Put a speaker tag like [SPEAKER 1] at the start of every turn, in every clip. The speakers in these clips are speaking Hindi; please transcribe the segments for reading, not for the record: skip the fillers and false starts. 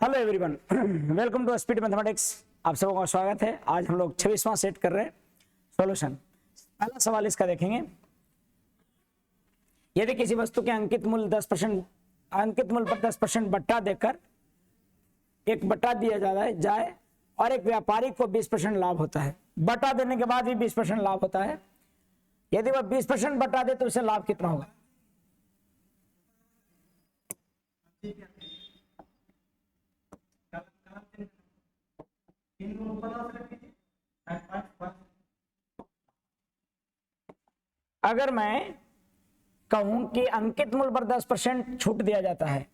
[SPEAKER 1] Hello everyone, welcome to speed mathematics. आप सबों का स्वागत है। आज हम लोग 26वां सेट कर रहे हैं सॉल्यूशन। पहला सवाल इसका देखेंगे। यदि किसी वस्तु के अंकित मूल्य पर 10% बट्टा देकर एक बट्टा दिया जाए और एक व्यापारी को 20% लाभ होता है। बट्टा देने के बाद भी 20% लाभ होता है। यदि वह 20% बट्टा दे तो उसे लाभ कितना होगा? अगर मैं कहूं कि अंकित मूल्य पर 10% छूट दिया जाता है,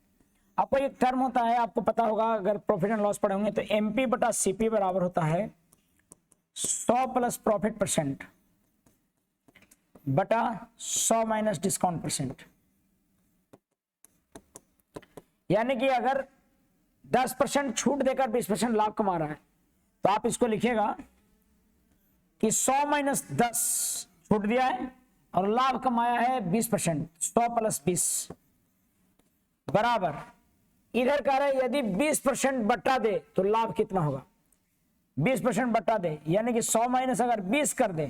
[SPEAKER 1] आपको एक टर्म होता है, आपको पता होगा, अगर प्रॉफिट एंड लॉस पढ़े होंगे तो एमपी बटा सीपी बराबर होता है 100 प्लस प्रॉफिट परसेंट बटा 100 माइनस डिस्काउंट परसेंट। यानी कि अगर 10% छूट देकर 20% लाभ कमा रहा है तो आप इसको लिखिएगा कि 100 माइनस 10 छूट दिया है और लाभ कमाया है 20%, 100 प्लस 20 बराबर, इधर कह रहे हैं यदि 20% बट्टा दे तो लाभ कितना होगा? 20% बट्टा दे यानी कि 100 माइनस अगर 20 कर दे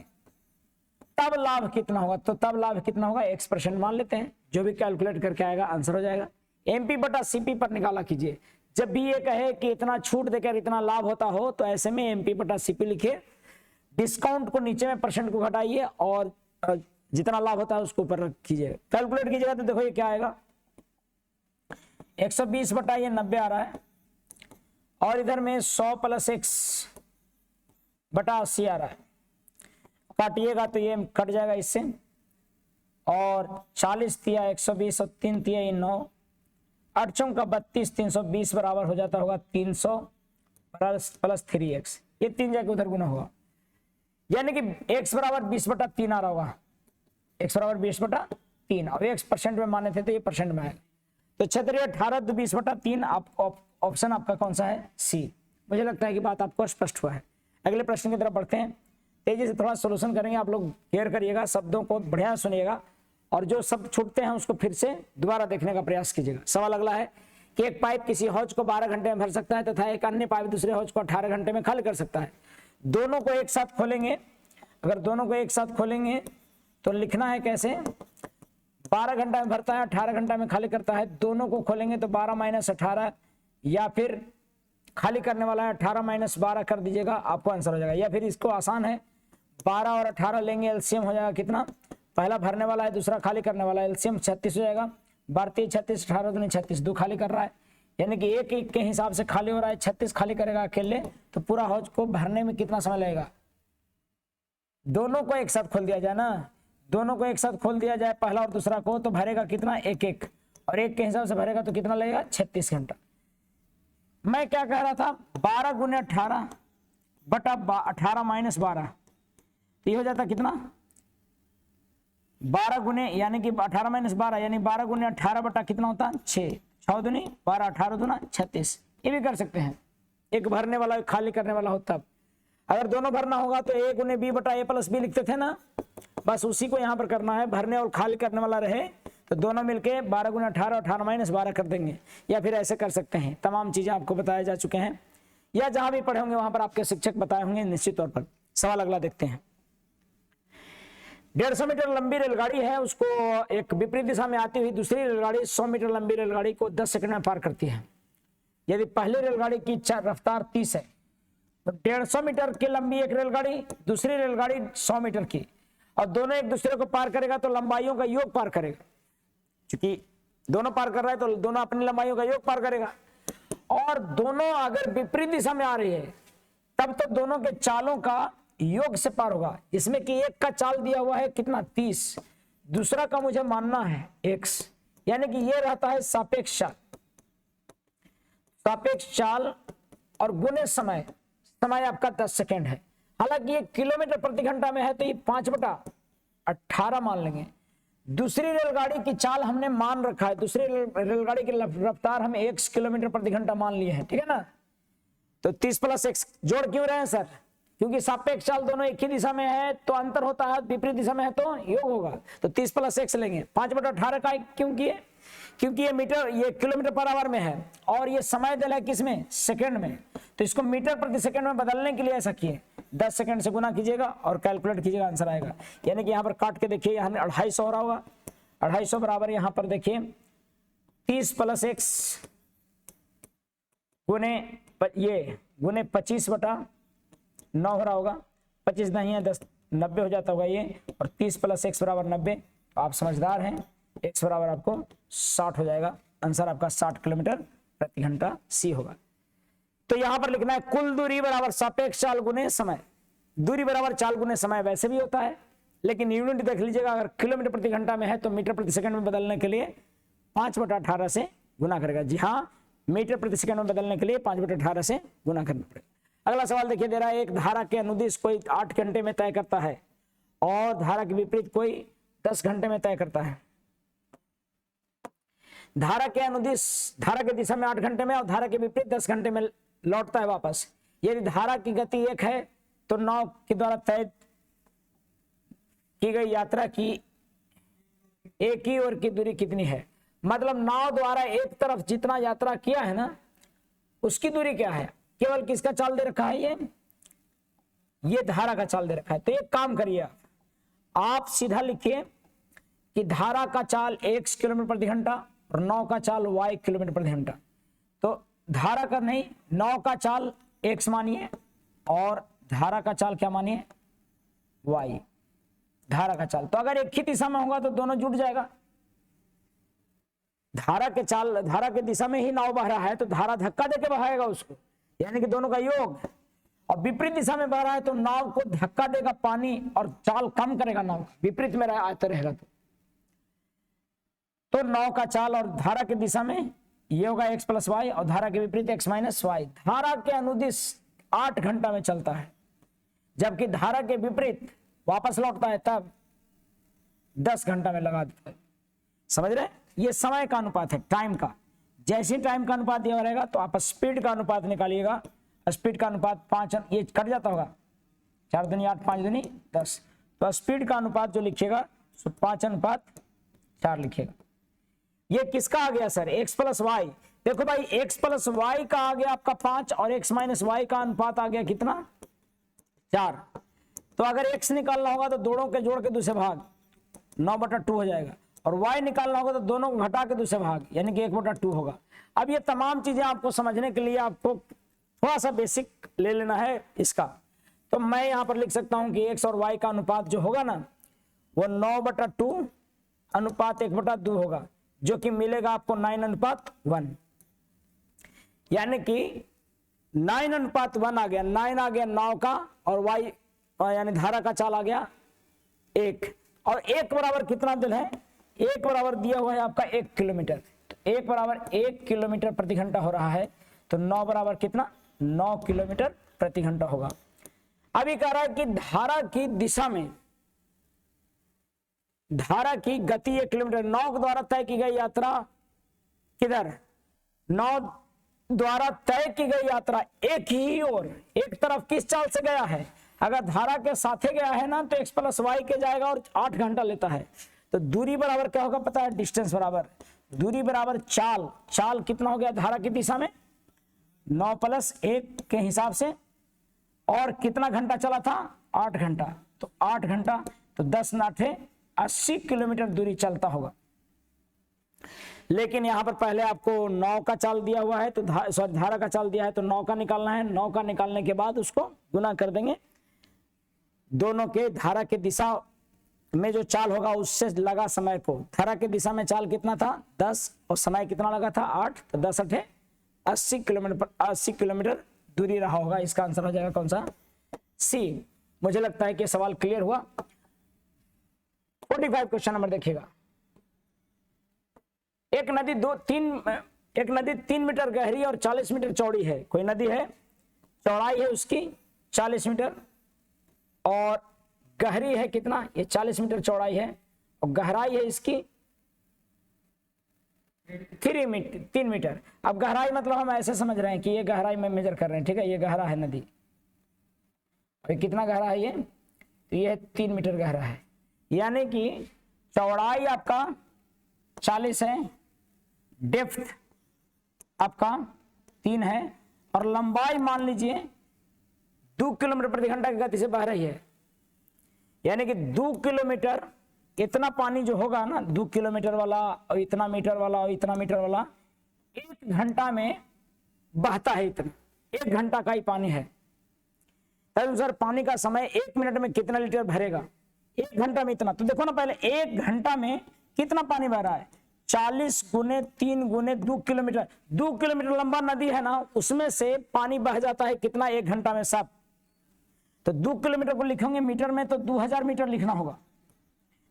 [SPEAKER 1] तब लाभ कितना होगा? तो तब लाभ कितना होगा? x% मान लेते हैं, जो भी कैलकुलेट करके आएगा आंसर हो जाएगा। एमपी बटा सीपी पर निकाला कीजिए। जब भी ये कहे कि इतना छूट देकर इतना लाभ होता हो तो ऐसे में एमपी बटा सीपी लिखिए, डिस्काउंट को नीचे में परसेंट को घटाइए और जितना लाभ होता है उसको ऊपर रख कीजिए, कैलकुलेट कीजिएगा तो देखो ये क्या आएगा, 120 बटा ये 90 आ रहा है और इधर में 100 प्लस x बटा 80 आ रहा है। काटिएगा तो ये कट जाएगा इससे, और 40 तिया 120 और 3 तिया 9, 8 का 32, 320 बराबर हो जाता होगा 300 प्लस 3x, ये 3 जाके उधर गुना होगा, यानी कि x बराबर 20 बटा 3 आ रहा होगा, x बराबर 20 बटा 3 और x परसेंट में माने थे तो ये परसेंट में आएगा। तो क्षेत्रीय 18 तो 20 बटा 3 ऑप्शन आपका कौन सा है? सी। मुझे लगता है कि बात आपको स्पष्ट हुआ है। अगले प्रश्न की तरफ बढ़ते हैं। तेजी से थोड़ा सोल्यूशन करेंगे, आप लोग क्लियर करिएगा, शब्दों को बढ़िया सुनिएगा और जो शब्द छूटते हैं उसको फिर से दोबारा देखने का प्रयास कीजिएगा। सवाल अगला है कि एक पाइप किसी हौज को 12 घंटे में भर सकता है तथा एक अन्य पाइप दूसरे हौज को 18 घंटे में खाली कर सकता है। दोनों को एक साथ खोलेंगे, अगर दोनों को एक साथ खोलेंगे तो लिखना है कैसे? 12 घंटा में भरता है, 18 घंटा में खाली करता है। दोनों को खोलेंगे तो 12 माइनस 18, या फिर खाली करने वाला है 18 माइनस 12 कर दीजिएगा, आपको आंसर हो जाएगा। या फिर इसको आसान है, 12 और 18 लेंगे, एलसीएम हो जाएगा कितना? पहला भरने वाला है, दूसरा खाली करने वाला है, एलसीएम 36 हो जाएगा। 12 36, 18 दूनी 36, 2 खाली कर रहा है, यानी कि एक एक के हिसाब से खाली हो रहा है। 36 खाली करेगा अकेले तो पूरा हौज को भरने में कितना समय लगेगा? दोनों को एक साथ खोल दिया जाए ना, दोनों को एक साथ खोल दिया जाए पहला और दूसरा को, तो भरेगा कितना? एक एक, और एक के हिसाब से भरेगा तो कितना लगेगा? 36 घंटा। मैं क्या कह रहा था? 12 गुने 18 बटा 18 माइनस 12, ये हो जाता कितना? 12 गुने यानी कि 18 माइनस 12 यानी 12 गुने 18 बटा कितना होता है? 6, 6 दूनी 12, 18 दूना 36। ये भी कर सकते हैं, एक भरने वाला एक खाली करने वाला हो तब। अगर दोनों भरना होगा तो a गुने b बटा a प्लस b लिखते थे ना, बस उसी को यहाँ पर करना है। भरने और खाली करने वाला रहे तो दोनों मिलके 12 गुना 18, 18 माइनस 12 कर देंगे, या फिर ऐसे कर सकते हैं। तमाम चीजें आपको बताए जा चुके हैं, या जहां भी पढ़े होंगे वहां पर आपके शिक्षक बताए होंगे निश्चित तौर पर। सवाल अगला देखते हैं। 150 मीटर लंबी रेलगाड़ी है, उसको एक विपरीत दिशा में आती हुई दूसरी रेलगाड़ी 100 मीटर लंबी रेलगाड़ी को 10 सेकंड में पार करती है। यदि पहली रेलगाड़ी की रफ्तार 30 है तो 150 मीटर की लंबी एक रेलगाड़ी, दूसरी रेलगाड़ी 100 मीटर की, और दोनों एक दूसरे को पार करेगा तो लंबाइयों का योग पार करेगा। क्योंकि दोनों पार कर रहा है तो दोनों अपनी लंबाइयों का योग पार करेगा, और दोनों अगर विपरीत दिशा में आ रही है तब तो दोनों के चालों का योग से पार होगा, जिसमें कि एक का चाल दिया हुआ है कितना? 30, दूसरा का मुझे मानना है x, यानी कि ये रहता है सापेक्ष चाल। सापेक्ष चाल और गुने समय, समय आपका 10 सेकेंड है। हालांकि ये किलोमीटर प्रति घंटा में है तो ये 5 बटा 18 मान लेंगे। दूसरी रेलगाड़ी की चाल हमने मान रखा है, दूसरी रेलगाड़ी की रफ्तार हम 1 किलोमीटर प्रति घंटा मान लिए हैं, ठीक है ना। तो 30 प्लस x जोड़ क्यों रहे हैं सर? क्योंकि सापेक्ष चाल दोनों एक ही दिशा में है तो अंतर होता है, विपरीत दिशा में है तो योग होगा। तो 30 प्लस x लेंगे। 5 बटा 18 का क्यों किए? क्योंकि ये मीटर, ये किलोमीटर पर आवर में है और ये समय दिया है किसमें, सेकंड में, तो इसको मीटर प्रति सेकंड में बदलने के लिए ऐसा किए 10 सेकंड से गुना कीजिएगा और कैलकुलेट कीजिएगा, आंसर आएगा। यानी कि यहाँ पर काट के देखिए, यहाँ 250 हो रहा होगा, 250 बराबर यहाँ पर देखिए 30 + x गुने ये गुने 25/9 हो रहा होगा, 25 नहीं है 10, 90 हो जाता होगा ये, और 30 + x बराबर 90। तो आप समझदार हैं, x बराबर आपको 60 हो जाएगा, आंसर आपका 60 किलोमीटर प्रति घंटा सी होगा। तो यहां पर लिखना है कुल दूरी बराबर सापेक्ष चाल गुने समय। दूरी बराबर चाल गुने समय वैसे भी होता है, लेकिन यूनिट देख लीजिएगा, अगर किलोमीटर प्रति घंटा में है तो मीटर प्रति सेकंड में बदलने के लिए 5/18 से गुना करेगा। जी हाँ, मीटर प्रति सेकंड में बदलने के लिए 5/18 से गुना करना पड़ेगा। अगला सवाल देखिए, दे रहा है एक धारा के अनुदिश कोई 8 घंटे में तय करता है और धारा के विपरीत कोई 10 घंटे में तय करता है। धारा के अनुदिश, धारा के दिशा में 8 घंटे में और धारा के विपरीत 10 घंटे में लौटता है वापस। यदि धारा की गति 1 है तो नाव के द्वारा तय की गई यात्रा की एक ही ओर की दूरी कितनी है। मतलब नाव द्वारा एक तरफ जितना यात्रा किया है ना, उसकी दूरी क्या है। केवल किसका चाल दे रखा है, ये धारा का चाल दे रखा है। तो एक काम करिए, आप सीधा लिखिए कि धारा का चाल x किलोमीटर प्रति घंटा और नाव का चाल y किलोमीटर प्रति घंटा। तो धारा का नहीं, नाव का चाल x मानिए और धारा का चाल क्या मानिए, y। धारा का चाल तो अगर एक ही दिशा में होगा तो दोनों जुड़ जाएगा। धारा के चाल, धारा के दिशा में ही नाव बह रहा है तो धारा धक्का देके बहाएगा उसको, यानी कि दोनों का योग। और विपरीत दिशा में बह रहा है तो नाव को धक्का देगा पानी और चाल कम करेगा नाव, विपरीत में आते रहेगा। तो नाव का चाल और धारा की दिशा में ये होगा x + y और धारा के विपरीत x - y। धारा के अनुदिश 8 घंटा में चलता है, जबकि धारा के विपरीत वापस लौटता है तब 10 घंटा में लगा देता है। समझ रहे, ये समय का अनुपात है, टाइम का। जैसे टाइम का अनुपात दिया रहेगा तो आप स्पीड का अनुपात निकालिएगा। स्पीड का अनुपात 5, ये कट जाता होगा, 4 दूनी 8, 5 दूनी 10। तो स्पीड का अनुपात जो लिखिएगा 5:4 लिखिएगा। ये किसका आ गया सर, x + y। देखो भाई, x + y का आ गया आपका 5 और x - y का अनुपात आ गया कितना, 4। तो अगर x निकालना होगा तो दोनों के जोड़ के दूसरे भाग 9/2 हो जाएगा, और y निकालना होगा तो दोनों को घटा के दूसरे भाग यानी कि 1/2 होगा। अब ये तमाम चीजें आपको समझने के लिए आपको थोड़ा सा बेसिक ले लेना है इसका। तो मैं यहां पर लिख सकता हूं कि x और y का अनुपात जो होगा ना, वो 9/2 अनुपात 1/2 होगा, जो कि मिलेगा आपको 9:1। यानी कि 9:1 आ गया, 9 आ गया नाव का और y यानी धारा का चाल आ गया 1। और 1 बराबर कितना दिल है, 1 बराबर दिया हुआ है आपका 1 किलोमीटर। तो 1 बराबर 1 किलोमीटर प्रति घंटा हो रहा है, तो 9 बराबर कितना, 9 किलोमीटर प्रति घंटा होगा। अभी कह रहा है कि धारा की दिशा में, धारा की गति 1 किलोमीटर, नाव द्वारा तय की गई यात्रा किधर, नाव द्वारा तय की गई यात्रा एक ही ओर, एक तरफ किस चाल से गया है। अगर धारा के साथे गया है ना तो x + y के जाएगा और 8 घंटा लेता है। तो दूरी बराबर क्या होगा पता है, डिस्टेंस बराबर दूरी बराबर चाल। चाल कितना हो गया धारा की दिशा में, 9 + 1 के हिसाब से, और कितना घंटा चला था, 8 घंटा। तो 8 घंटा तो 10 × 8 = 80 किलोमीटर दूरी चलता होगा। लेकिन यहां पर पहले आपको नाव का चाल दिया हुआ है, तो धारा का चाल दिया है तो नाव का निकालना है। नाव का निकालने के बाद उसको गुना कर देंगे दोनों के, धारा के दिशा में जो चाल होगा उससे लगा समय को। धारा के दिशा में चाल कितना था 10 और समय कितना लगा था 8, तो 10 × 8 = 80 किलोमीटर दूरी रहा होगा। इसका आंसर हो जाएगा कौन सा, सी। मुझे लगता है कि सवाल क्लियर हुआ। 45 क्वेश्चन नंबर देखिएगा। एक नदी 3 मीटर गहरी और 40 मीटर चौड़ी है। कोई नदी है, चौड़ाई है उसकी 40 मीटर और गहरी है कितना, ये 40 मीटर चौड़ाई है और गहराई है इसकी 3 मीटर। अब गहराई मतलब हम ऐसे समझ रहे हैं कि ये गहराई में मेजर कर रहे हैं, ठीक है। ये गहरा है नदी, और कितना गहरा है ये, तो ये 3 मीटर गहरा है। यानी कि चौड़ाई आपका 40 है डेप्थ आपका 3 है और लंबाई मान लीजिए 2 किलोमीटर प्रति घंटा की गति से बह रही है, यानी कि 2 किलोमीटर इतना पानी जो होगा ना, 2 किलोमीटर वाला और इतना मीटर वाला और इतना मीटर वाला 1 घंटा में बहता है। इतना 1 घंटा का ही पानी है। तदनुसार पानी का समय 1 मिनट में कितना लीटर भरेगा, 1 घंटा में इतना। तो देखो ना पहले 1 घंटा में कितना पानी बह रहा है, 40 गुने 3 गुने 2 किलोमीटर। 2 किलोमीटर लंबा नदी है ना, उसमें से पानी बह जाता है कितना, 1 घंटा में सब। तो 2 किलोमीटर को लिखेंगे मीटर में तो 2000 मीटर लिखना होगा।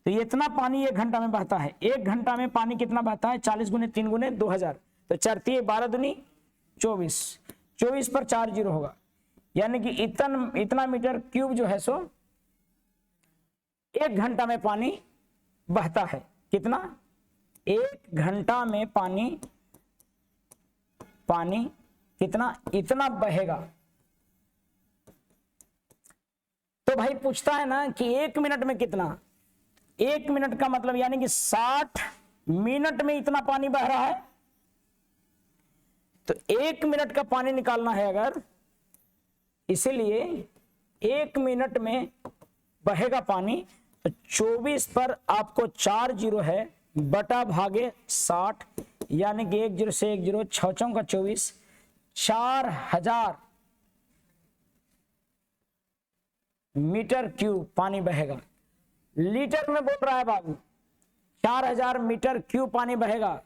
[SPEAKER 1] तो ये इतना पानी 1 घंटा में बहता है। 1 घंटा में पानी कितना बहता है, 40 गुने 3 गुने 2000। तो चरती 12 दूनी 24, 24 पर 4 जीरो होगा, यानी कि इतना मीटर क्यूब जो है सो 1 घंटा में पानी बहता है। कितना, 1 घंटा में पानी कितना, इतना बहेगा। तो भाई पूछता है ना कि 1 मिनट में कितना, 1 मिनट का मतलब यानी कि 60 मिनट में इतना पानी बह रहा है। तो 1 मिनट का पानी निकालना है अगर, इसीलिए 1 मिनट में बहेगा पानी। तो 24 पर आपको 4 जीरो है बटा भागे 60, यानी कि 1 जीरो से 1 जीरो, 6 चौका 24, 4000 मीटर क्यूब पानी बहेगा। लीटर में बोल रहा है बाबू, 4000 मीटर क्यूब पानी बहेगा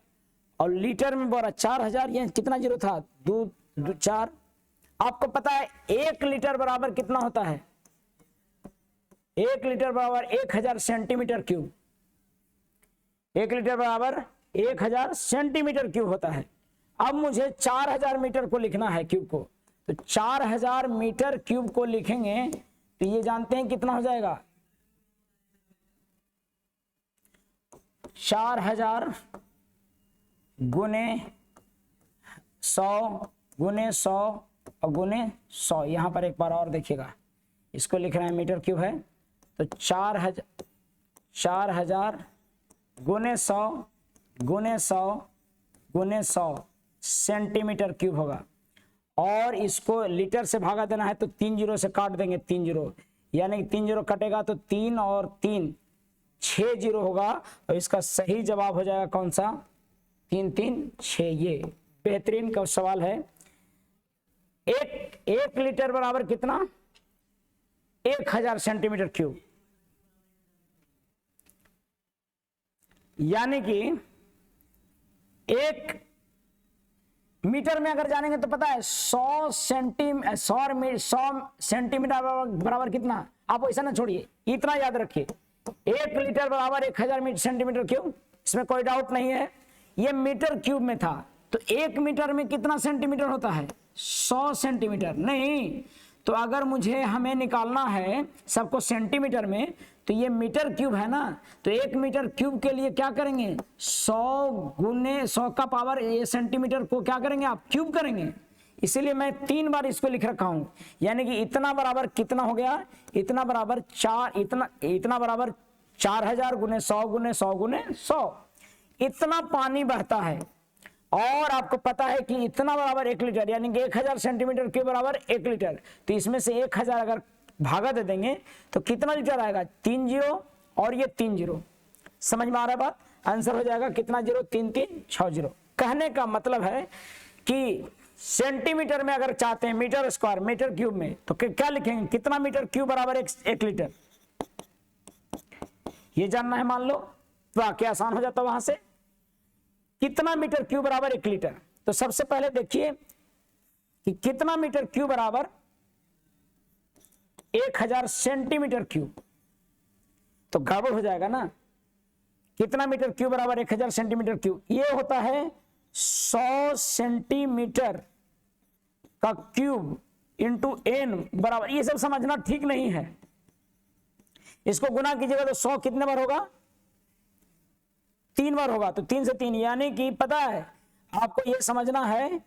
[SPEAKER 1] और लीटर में बोल रहा 4000, ये कितना जीरो था, 2 4। आपको पता है 1 लीटर बराबर कितना होता है, 1 लीटर बराबर 1000 सेंटीमीटर क्यूब। 1 लीटर बराबर 1000 सेंटीमीटर क्यूब होता है। अब मुझे 4000 मीटर को लिखना है क्यूब को, तो 4000 मीटर क्यूब को लिखेंगे तो ये जानते हैं कितना हो जाएगा, 4000 गुने 100 गुने 100 और गुने 100। यहां पर एक बार और देखिएगा, इसको लिख रहे हैं मीटर क्यूब है, तो 4000 गुने 100 गुने 100 गुने 100 सेंटीमीटर क्यूब होगा। और इसको लीटर से भागा देना है तो 3 जीरो से काट देंगे, 3 जीरो, यानी कि 3 जीरो कटेगा तो 3 और 3 6 जीरो होगा। और इसका सही जवाब हो जाएगा कौन सा, 3 3 6। ये बेहतरीन का सवाल है। एक लीटर बराबर कितना, 1000 सेंटीमीटर क्यूब, यानी कि 1 मीटर में अगर जानेंगे तो पता है 100 सेंटीमीटर बराबर कितना। आप ऐसा ना छोड़िए, इतना याद रखिए, 1 लीटर बराबर 1000 सेंटीमीटर क्यूब, इसमें कोई डाउट नहीं है। ये मीटर क्यूब में था, तो 1 मीटर में कितना सेंटीमीटर होता है, 100 सेंटीमीटर नहीं। तो अगर मुझे हमें निकालना है सबको सेंटीमीटर में, तो ये मीटर क्यूब है ना, तो 1 मीटर क्यूब के लिए क्या करेंगे, 100 गुने 100 का पावर, ये सेंटीमीटर को क्या करेंगे आप, क्यूब करेंगे। इसीलिए मैं 3 बार इसको लिख रखा हूं, यानी कि इतना बराबर कितना हो गया, इतना बराबर 4, इतना बराबर 4000 गुने 100 गुने 100 गुने 100, इतना पानी बहता है। और आपको पता है कि इतना बराबर 1 लीटर, यानी कि 1000 सेंटीमीटर के बराबर 1 लीटर। तो इसमें से 1000 अगर भागा दे देंगे तो कितना लीटर आएगा, 3 जीरो और ये 3 जीरो। समझ में आ रहा है बात, आंसर हो जाएगा कितना जीरो, 3 3 6 जीरो। कहने का मतलब है कि सेंटीमीटर में अगर चाहते हैं मीटर स्क्वायर मीटर क्यूब में, तो क्या लिखेंगे, कितना मीटर क्यूब बराबर 1 लीटर, ये जानना है। मान लो तो आके आसान हो जाता वहां से, कितना मीटर क्यूब बराबर 1 लीटर। तो सबसे पहले देखिए कि कितना मीटर क्यूब बराबर 1000 सेंटीमीटर क्यूब, तो गड़बड़ हो जाएगा ना। कितना मीटर क्यूब बराबर 1000 सेंटीमीटर क्यूब, ये होता है 100 सेंटीमीटर का क्यूब इंटू n बराबर, ये सब समझना ठीक नहीं है। इसको गुना कीजिएगा तो 100 कितने बार होगा, 3 बार होगा, तो 3 से 3, यानी कि पता है आपको ये समझना है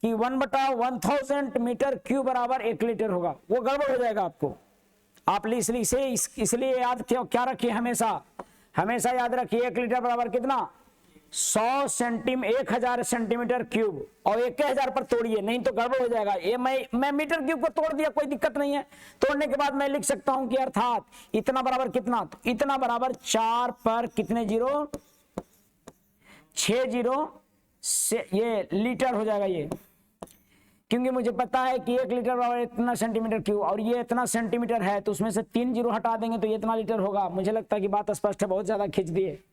[SPEAKER 1] कि 1/1000 मीटर क्यूब बराबर 1 लीटर होगा, वो गड़बड़ हो जाएगा आपको। आप इसलिए याद क्या रखिए, हमेशा याद रखिए 1 लीटर बराबर कितना, 100 सेंटीमीटर 1000 सेंटीमीटर क्यूब और 1000 पर तोड़िए, नहीं तो गड़बड़ हो जाएगा। ये मैं मीटर क्यूब को तोड़ दिया, कोई दिक्कत नहीं है। तोड़ने के बाद मैं लिख सकता हूं कि अर्थात इतना बराबर कितना, तो इतना बराबर 4 पर कितने जीरो, 6 जीरो से ये लीटर हो जाएगा ये, क्योंकि मुझे पता है कि 1 लीटर बराबर इतना सेंटीमीटर क्यूब और ये इतना सेंटीमीटर है, तो उसमें से 3 जीरो हटा देंगे तो ये इतना लीटर होगा। मुझे लगता है कि बात स्पष्ट है, बहुत ज्यादा खींच दिए।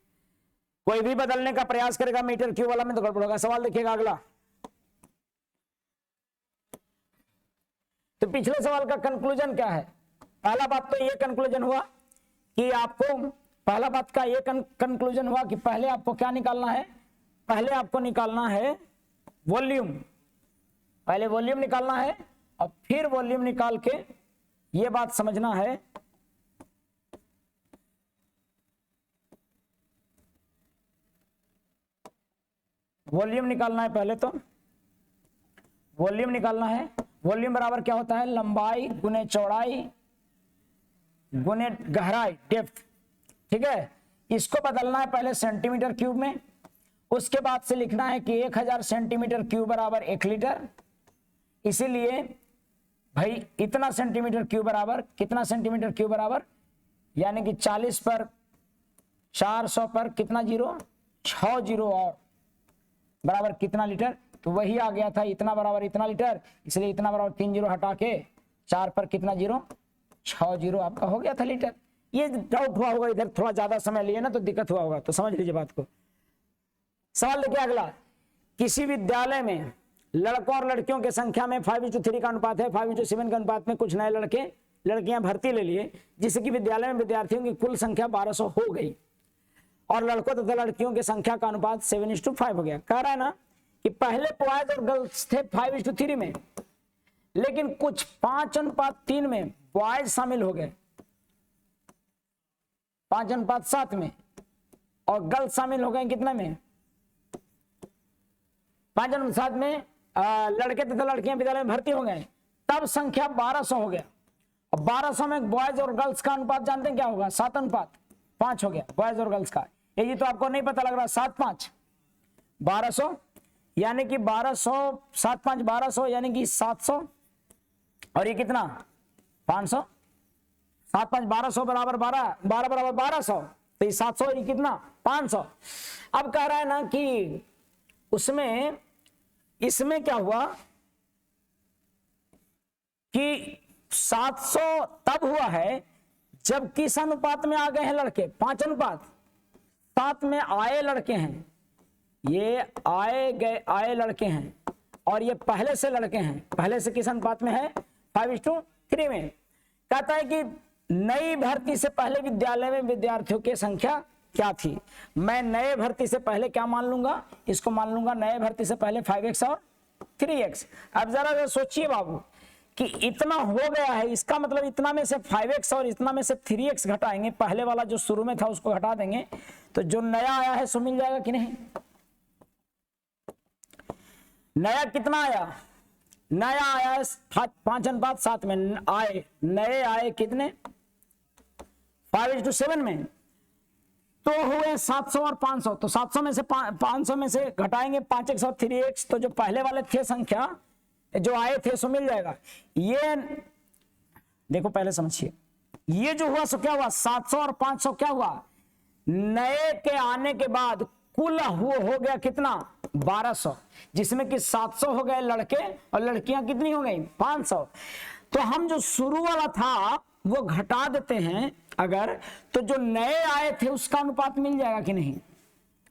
[SPEAKER 1] कोई भी बदलने का प्रयास करेगा मीटर क्यूब वाला में तो गड़बड़ होगा। सवाल देखिएगा अगला। तो पिछले सवाल का कंक्लूजन क्या है? पहला बात तो ये कंक्लूजन हुआ कि आपको, पहला बात का ये कंक्लूजन हुआ कि पहले आपको क्या निकालना है, पहले आपको निकालना है वॉल्यूम, पहले वॉल्यूम निकालना है और फिर वॉल्यूम निकाल के ये बात समझना है वॉल्यूम निकालना है। पहले तो वॉल्यूम निकालना है। वॉल्यूम बराबर क्या होता है, लंबाई गुने चौड़ाई गुने गहराई, डेप्थ, ठीक है। इसको बदलना है पहले सेंटीमीटर क्यूब में, उसके बाद से लिखना है कि 1000 सेंटीमीटर क्यूब बराबर 1 लीटर। इसीलिए भाई इतना सेंटीमीटर क्यूब बराबर कितना सेंटीमीटर क्यूब बराबर, यानी कि 40 पर 400 पर कितना जीरो, 6 जीरो और बराबर कितना लीटर, तो वही आ गया था इतना बराबर इतना लीटर। इसलिए इतना बराबर 3 जीरो हटा के 4 पर कितना जीरो, 6 जीरो आपका हो गया था लीटर। ये डाउट हुआ होगा, इधर थोड़ा ज्यादा समय लिए ना तो दिक्कत हुआ होगा, तो समझ लीजिए बात को। सवाल देखिए अगला। किसी विद्यालय में लड़कों और लड़कियों की संख्या में 5:3 का अनुपात है। 5:7 के अनुपात में कुछ नए लड़के लड़कियां भर्ती ले लिए, जिससे कि विद्यालय में विद्यार्थियों की कुल संख्या 1200 हो गई और लड़कों तथा लड़कियों की संख्या का अनुपात 7:5 हो गया। कह रहा है ना कि पहले बॉयज और गर्ल्स थे 5:3 में, लेकिन कुछ 5:3 में बॉयज शामिल हो गए, 5:7 में, और गर्ल्स शामिल हो गए कितने में, 5:7 में लड़के तथा लड़कियां विद्यालय में भर्ती हो गए, तब संख्या 1200 हो गया। और 1200 में बॉयज और गर्ल्स का अनुपात जानते हैं क्या होगा, 7:5 हो गया बॉयज और गर्ल्स का। ये तो आपको नहीं पता लग रहा, 7:5 1200 यानी कि 1200, 7:5 1200 यानी कि 700, और ये कितना 500, 7:5 1200 बराबर 12 बराबर 1200, तो ये 700, ये कितना 500। अब कह रहा है ना कि उसमें इसमें क्या हुआ कि 700 तब हुआ है जब किस अनुपात में आ गए हैं लड़के, 5:7 में आए लड़के हैं, ये आए लड़के हैं, और ये पहले से लड़के हैं। पहले से किस अनुपात में है, 5:3 में। कहता है कि नई भर्ती से पहले विद्यालय में विद्यार्थियों की संख्या क्या थी। मैं नए भर्ती से पहले क्या मान लूंगा, इसको मान लूंगा नए भर्ती से पहले 5x और 3x। अब जरा सोचिए बाबू कि इतना हो गया है, इसका मतलब इतना में से 5x और इतना में से 3x घटाएंगे, पहले वाला जो शुरू में था उसको हटा देंगे, तो जो नया आया है सो मिल जाएगा कि नहीं। नया कितना आया, नया आया 5:7 में आए, नए आए कितने 5:7 में, तो हुए 700 और 500। तो 700 में से 500 में से घटाएंगे 5x और 3x, तो जो पहले वाले थे संख्या जो आए थे सो मिल जाएगा। ये देखो पहले समझिए, ये जो हुआ सो क्या हुआ, 700 और 500 क्या हुआ, नए के आने के बाद कुल हो गया कितना 1200, जिसमें कि 700 हो गए लड़के और लड़कियां कितनी हो गई 500। तो हम जो शुरू वाला था वो घटा देते हैं अगर, तो जो नए आए थे उसका अनुपात मिल जाएगा कि नहीं।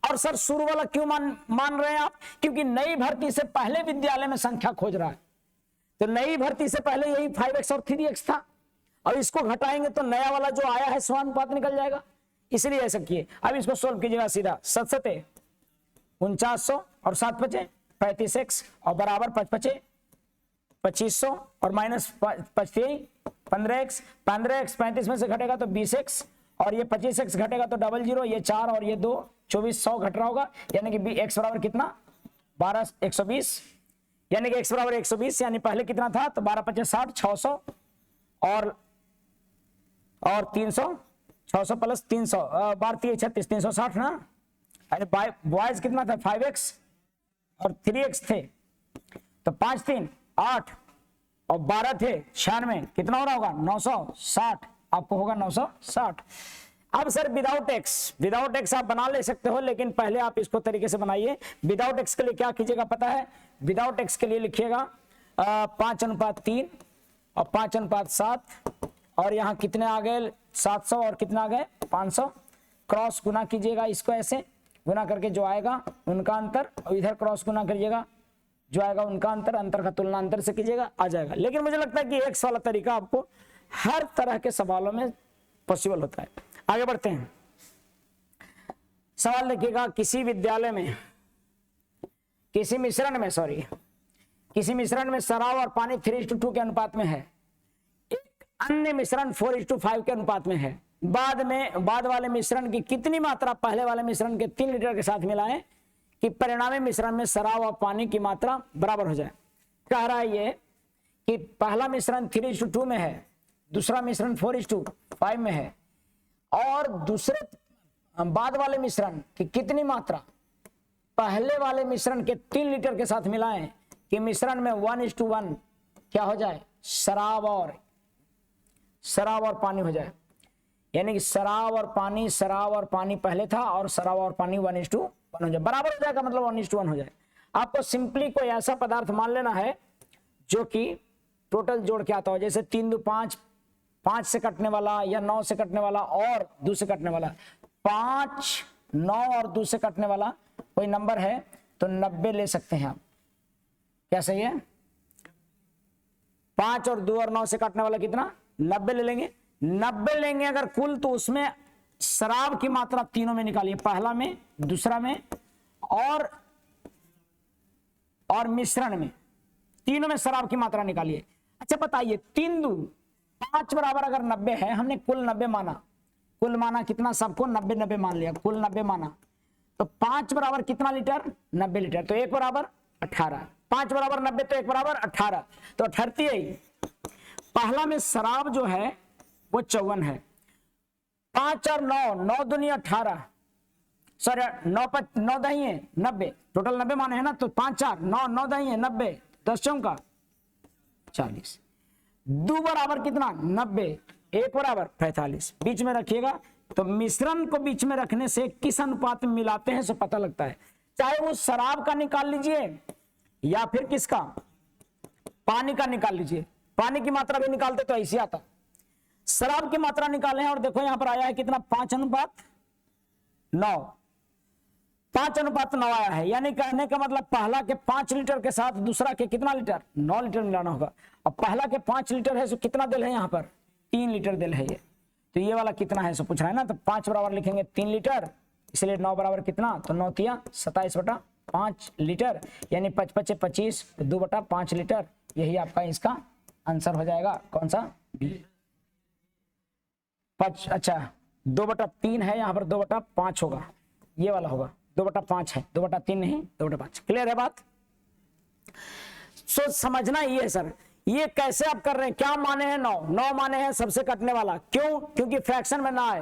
[SPEAKER 1] और सर शुरू वाला क्यों मान रहे हैं आप, क्योंकि नई भर्ती से पहले विद्यालय में संख्या खोज रहा है, तो नई भर्ती से पहले यही 5x और 3x था, और इसको घटाएंगे तो नया वाला जो आया है सो अनुपात निकल जाएगा। इसलिए ऐसा किए। अब इसको सोल्व कीजिएगा सीधा, 7 4900 और 7 35x और बराबर 2500 और माइनस 15x 35 में से घटेगा तो 20x, और ये 25x घटेगा तो 00, ये 4 और ये 2 2400 घट रहा होगा, यानी कि x बराबर कितना 12 120, यानी कि x बराबर 120, यानी पहले कितना था तो 12 50 60 600 और 300, 600 प्लस 300 12 36 360 ना, बॉयज कितना था 5x और 3x थे, तो 5 3 8 और 12 थे 96, कितना हो रहा होगा 960, आपको होगा 960। अब सर विदाउट एक्स आप बना ले सकते हो, लेकिन पहले आप इसको तरीके से बनाइए। विदाउट एक्स के लिए क्या कीजिएगा पता है, विदाउट एक्स के लिए लिखिएगा 5:3 और 5:7 और यहाँ कितने आ गए 700 और कितना आ गए 500, क्रॉस गुना कीजिएगा इसको, ऐसे गुना करके जो आएगा उनका अंतर, और इधर क्रॉस गुना करिएगा जो आएगा उनका अंतर, अंतर का तुलना अंतर से कीजिएगा, आ जाएगा। लेकिन मुझे लगता है कि एक्स वाला तरीका आपको हर तरह के सवालों में पॉसिबल होता है। आगे बढ़ते हैं। सवाल देखिएगा, किसी विद्यालय में किसी मिश्रण में शराब और पानी 3:2 के अनुपात में है, एक अन्य मिश्रण 4:5 के अनुपात में है। बाद वाले मिश्रण की कितनी मात्रा पहले वाले मिश्रण के 3 लीटर के साथ मिलाएं कि परिणामी मिश्रण में शराब और पानी की मात्रा बराबर हो जाए। कह रहा है ये कि पहला मिश्रण 3:2 में है, दूसरा मिश्रण 4:5 में है, और दूसरे बाद वाले मिश्रण की कितनी मात्रा पहले वाले मिश्रण के 3 लीटर के साथ मिलाएं कि मिश्रण में 1:1 क्या हो जाए, शराब और पानी हो जाए। यानी कि शराब और पानी पहले था और शराब और पानी 1:1 हो जाए, बराबर हो जाएगा, मतलब 1:1 हो जाए। आपको सिंपली कोई ऐसा पदार्थ मान लेना है जो कि टोटल जोड़ के आता हो, जैसे 3 2 5, 5 से कटने वाला या 9 से कटने वाला और 2 से कटने वाला, 5 9 और 2 से कटने वाला कोई नंबर है तो 90 ले सकते हैं आप। क्या सही है? 5 और 2 और 9 से काटने वाला कितना 90 ले लेंगे। 90 लेंगे अगर कुल, तो उसमें शराब की मात्रा तीनों में निकालिए, पहला में, दूसरा में और मिश्रण में, तीनों में शराब की मात्रा निकालिए। अच्छा बताइए, 3 2 5 बराबर अगर 90 है, हमने कुल 90 माना, कुल माना कितना, सबको 90 90 मान लिया, कुल 90 माना, तो 5 बराबर कितना लीटर 90 लीटर, तो 1 बराबर 18, 5 बराबर 90 तो 1 बराबर 18, तो 38। पहला में शराब जो है वो 54 है, 5 और 9, 9 दूनी 18, सॉरी 9 दही है 90, टोटल 90 माने है ना, तो 5 4 9, 9 दही है 90, 10 चौका 40, 2 बराबर कितना 90, 1 बराबर 45, बीच में रखिएगा। तो मिश्रण को बीच में रखने से किस अनुपात में मिलाते हैं सो पता लगता है, चाहे वो शराब का निकाल लीजिए या फिर किसका, पानी का निकाल लीजिए। पानी की मात्रा भी निकालते तो ऐसे आता, शराब की मात्रा निकाले हैं और देखो यहां पर आया है कितना 5:9, 5:9 आया है। यानी कहने का मतलब पहला के 5 लीटर के साथ दूसरा के कितना लीटर 9 लीटर मिलाना होगा। अब पहला के 5 लीटर है, सो कितना दिल है यहाँ पर 3 लीटर दिल है ये, तो ये वाला कितना है सो पूछ रहा है ना, तो 5 बराबर लिखेंगे 3 लीटर, इसलिए 9 बराबर कितना, तो 9 तिया 27/5 लीटर, यानी 5 5 25, 2/5 लीटर, यही आपका इसका आंसर हो जाएगा। कौन सा बी, अच्छा 2/3 है यहाँ पर, 2/5 होगा, ये वाला होगा, 2/5 है, 2/3 नहीं 2/5। क्लियर है बात? सो समझना ये है सर, ये कैसे आप कर रहे हैं, क्या माने हैं 9 माने हैं सबसे कटने वाला, क्यों, क्योंकि फ्रैक्शन में ना आए,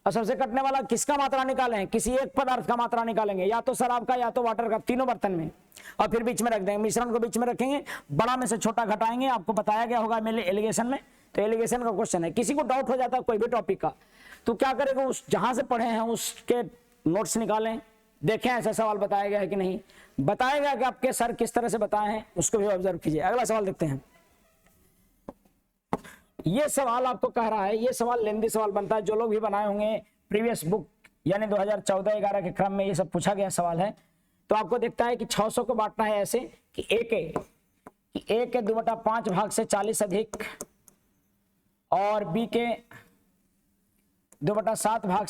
[SPEAKER 1] और सबसे कटने वाला किसका मात्रा निकाले हैं, किसी एक पदार्थ का मात्रा निकालेंगे, या तो शराब का या तो वाटर का, तीनों बर्तन में, और फिर बीच में रख देंगे, मिश्रण को बीच में रखेंगे, बड़ा में से छोटा घटाएंगे। आपको बताया गया होगा मेरे एलिगेशन में, तो एलिगेशन का क्वेश्चन है, किसी को डाउट हो जाता है कोई भी टॉपिक का, तो क्या करेगा, उस जहां से पढ़े हैं उसके नोट्स निकालें, देखें ऐसा सवाल बताया गया है कि नहीं, बताया गया कि आपके सर किस तरह से बताए हैं, उसको भी ऑब्जर्व कीजिए। अगला सवाल देखते हैं। ये सवाल आपको कह रहा है, ये सवाल लेंदी सवाल बनता है, जो लोग भी बनाए होंगे प्रीवियस बुक यानी 2014-11 के क्रम में ये सब पूछा गया सवाल है। तो आपको दिखता है कि 600 को बांटना है ऐसे कि a के 2/5 भाग से 40 अधिक और b के 2/7 भाग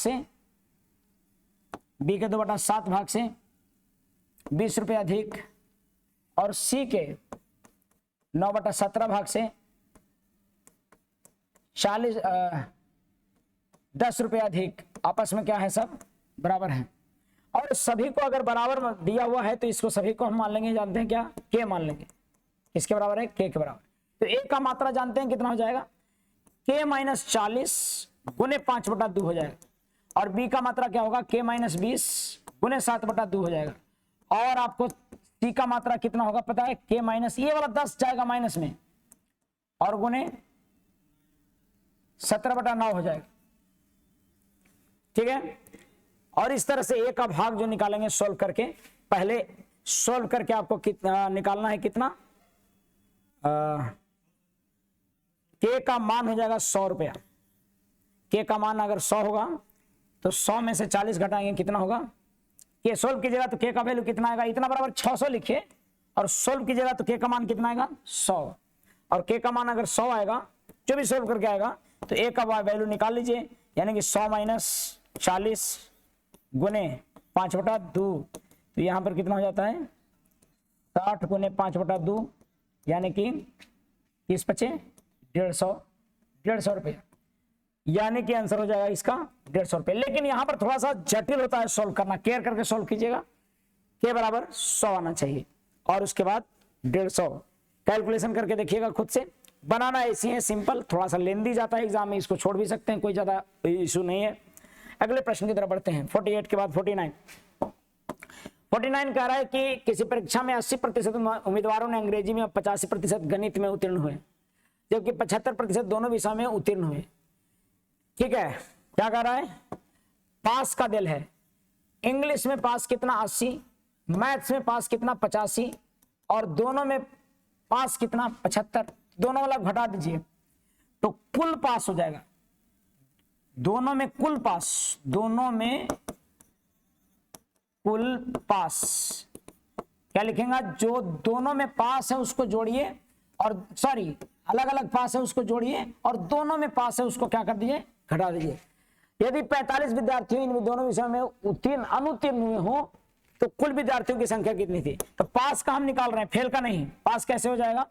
[SPEAKER 1] से 20 रुपये अधिक और c के 9/17 भाग से 10 रुपये अधिक, आपस में क्या है, सब बराबर है। और सभी को अगर बराबर दिया हुआ है तो इसको सभी को हम मान लेंगे, जानते हैं क्या, k मान लेंगे, किसके बराबर है, k के बराबर। तो a का मात्रा जानते हैं कितना हो जाएगा, k - 40 गुने 5/2 हो जाएगा, और b का मात्रा क्या होगा, k - 20 गुने 7/2 हो जाएगा। और आपको सी का मात्रा कितना होगा पता है, के माइनस ये वाला 10 जाएगा माइनस में और गुने 17/9 हो जाएगा। ठीक है, और इस तरह से ए का भाग जो निकालेंगे सोल्व करके, पहले सोल्व करके आपको कितना निकालना है, कितना के का मान हो जाएगा 100 रुपया। के का मान अगर 100 होगा तो 100 में से 40 घटाएंगे, कितना होगा, के सोल्व कीजिएगा तो के का वैल्यू कितना आएगा, इतना बराबर 600 लिखिए और सोल्व कीजिएगा तो के का मान कितना आएगा 100। और के का मान अगर 100 आएगा, जो भी सोल्व करके आएगा तो ए का वैल्यू निकाल लीजिए, यानी कि 100 माइनस 40 गुने 5/2, तो यहां पर कितना हो जाता है 60 गुने 5/2, यानी कि 30 बचे 150 रुपये, यानी कि आंसर हो जाएगा इसका 150 रुपये। लेकिन यहां पर थोड़ा सा जटिल होता है सोल्व करना, केयर करके सोल्व कीजिएगा। के बराबर 100 आना चाहिए और उसके बाद 150 कैलकुलेशन करके देखिएगा, खुद से बनाना ऐसी है सिंपल, थोड़ा सा लेंदी जाता है एग्जाम में, इसको छोड़ भी सकते हैं, कोई ज्यादा इशू नहीं है। अगले प्रश्न की तरफ बढ़ते हैं। 48 के बाद 49 कह रहा है कि किसी परीक्षा में 80% उम्मीदवारों ने अंग्रेजी में और 85% गणित में उत्तीर्ण हुए, जबकि 75% दोनों विषयों में उत्तीर्ण हुए। ठीक है, क्या कह रहा है, पास का दिल है, इंग्लिश में पास कितना 80, मैथ्स में पास कितना 85 और दोनों में पास कितना 75, दोनों वाला घटा दीजिए तो कुल पास हो जाएगा, दोनों में कुल पास, दोनों में कुल पास क्या लिखेगा, जो दोनों में पास है उसको जोड़िए और सॉरी अलग अलग पास है उसको जोड़िए और दोनों में पास है उसको क्या कर दीजिए, घटा दीजिए। यदि 45 विद्यार्थी इन दोनों विषयों में उत्तीर्ण अनुत्तीर्ण हुए हो तो कुल विद्यार्थियों की संख्या कितनी थी। तो पास का हम निकाल रहे हैं, फेल का नहीं। पास कैसे हो जाएगा,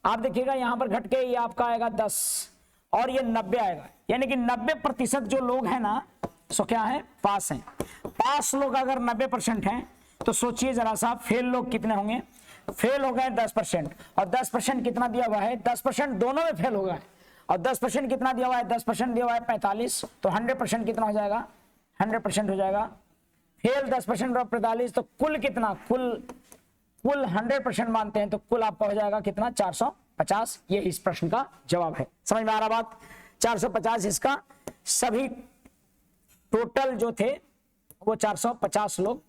[SPEAKER 1] आप देखिएगा यहां पर घट के ये आपका आएगा 10 और ये 90 आएगा, यानी कि 90% जो लोग हैं ना सो क्या है, पास हैं। पास लोग अगर 90% हैं तो सोचिए जरा सा फेल लोग कितने होंगे, फेल हो गए 10% और 10% कितना दिया हुआ है, 10% दोनों में फेल हो गए और 10% कितना दिया हुआ है, 10% दिया हुआ है 45, तो 100% कितना हो जाएगा, 100% हो जाएगा। फेल 10% और 45 तो कुल कितना, कुल 100% मानते हैं तो कुल आपका हो जाएगा कितना 450। ये इस प्रश्न का जवाब है। समझ में आ रहा बात, 450 इसका सभी टोटल जो थे वो 450 लोग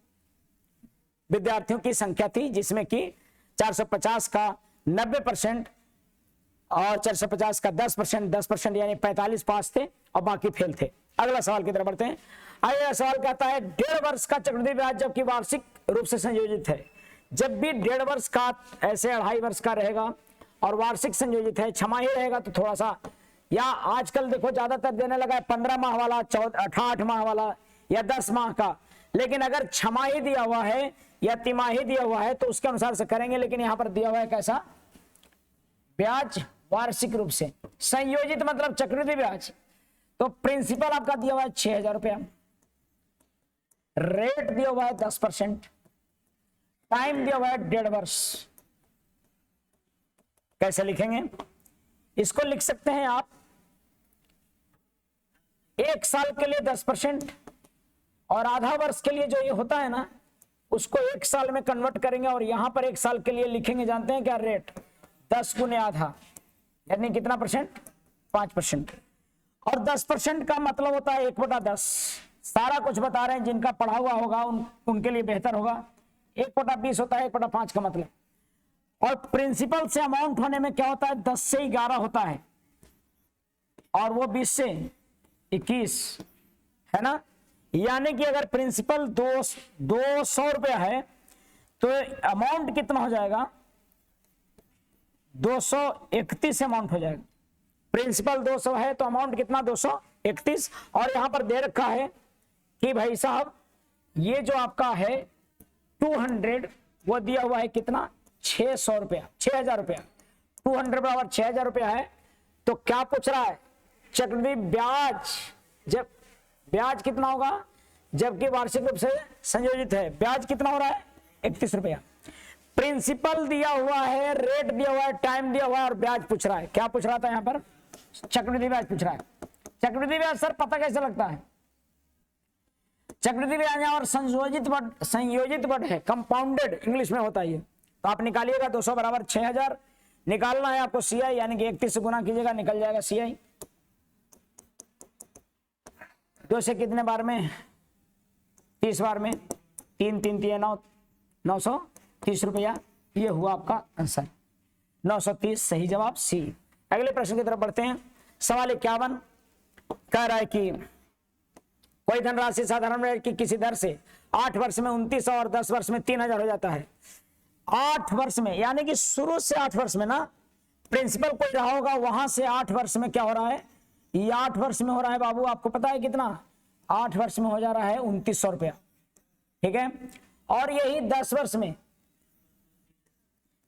[SPEAKER 1] विद्यार्थियों की संख्या थी, जिसमें कि 450 का 90% और 450 का 10% यानी 45 पास थे और बाकी फेल थे। अगला सवाल की तरफ बढ़ते हैं। अगला सवाल कहता है 1.5 वर्ष का चक्रवृद्धि ब्याज जबकि वार्षिक रूप से संयोजित है। जब भी 1.5 वर्ष का ऐसे 2.5 वर्ष का रहेगा और वार्षिक संयोजित है, छमाही रहेगा तो थोड़ा सा, या आजकल देखो ज्यादातर देने लगा है 15 माह वाला, 8 माह वाला या 10 माह का, लेकिन अगर छमाही दिया हुआ है या तिमाही दिया हुआ है तो उसके अनुसार से करेंगे। लेकिन यहां पर दिया हुआ है कैसा, ब्याज वार्षिक रूप से संयोजित मतलब चक्रवृद्धि ब्याज, तो प्रिंसिपल आपका दिया हुआ है 6,000 रुपया, रेट दिया हुआ है 10%, टाइम दिया हुआ है 1.5 वर्ष। कैसे लिखेंगे, इसको लिख सकते हैं आप 1 साल के लिए 10% और आधा वर्ष के लिए जो ये होता है ना उसको 1 साल में कन्वर्ट करेंगे और यहां पर 1 साल के लिए लिखेंगे, जानते हैं क्या, रेट 10 गुने आधा यानी कितना परसेंट, 5%। और 10% का मतलब होता है 1/10। सारा कुछ बता रहे हैं, जिनका पढ़ा हुआ होगा उनके लिए बेहतर होगा। 1/20 होता है 1/5 का मतलब। और प्रिंसिपल से अमाउंट होने में क्या होता है, 10 से 11 होता है और वो 20 से 21 है ना। यानी कि अगर प्रिंसिपल 200 रुपया है तो अमाउंट कितना हो जाएगा, 231 अमाउंट हो जाएगा। प्रिंसिपल 200 है तो अमाउंट कितना 231। और यहां पर दे रखा है कि भाई साहब ये जो आपका है 200 वो दिया हुआ है कितना 600 रुपया, 6,000 रुपया। 200 बराबर 6,000 रुपया है। तो क्या पूछ रहा है, चक्रवृद्धि ब्याज, जब ब्याज कितना होगा जबकि वार्षिक रूप से संयोजित है, ब्याज कितना हो रहा है 31 रुपया। प्रिंसिपल दिया हुआ है, रेट दिया हुआ है, टाइम दिया हुआ है और ब्याज पूछ रहा है। क्या पूछ रहा था यहां पर, चक्रवृद्धि ब्याज पूछ रहा है। चक्रवृद्धि ब्याज सर पता कैसे लगता है, चक्रवृद्धि ब्याज और संयोजित वर्ड है, कंपाउंडेड इंग्लिश में होता है ये। तो आप निकालिएगा 200 बराबर 6000 निकालना है आपको CI, यानी कि 31 से गुना कीजिएगा निकल जाएगा CI। 2 से कितने बार में, 30 बार में, 3 3 3 9, 930 रुपया। ये हुआ आपका आंसर 930, सही जवाब C। अगले प्रश्न की तरफ बढ़ते हैं। सवाल 51 कह रहा है कि कोई धनराशि साधारण ब्याज की किसी दर से 8 वर्ष में 2900 और 10 वर्ष में 3000 हो जाता है। 8 वर्ष में यानी कि शुरू से 8 वर्ष में ना, प्रिंसिपल कोई रहा होगा वहां से 8 वर्ष में क्या हो रहा है, ये 8 वर्ष में हो रहा है बाबू, आपको पता है कितना, 8 वर्ष में हो जा रहा है 2900 रुपया, ठीक है। और यही 10 वर्ष में,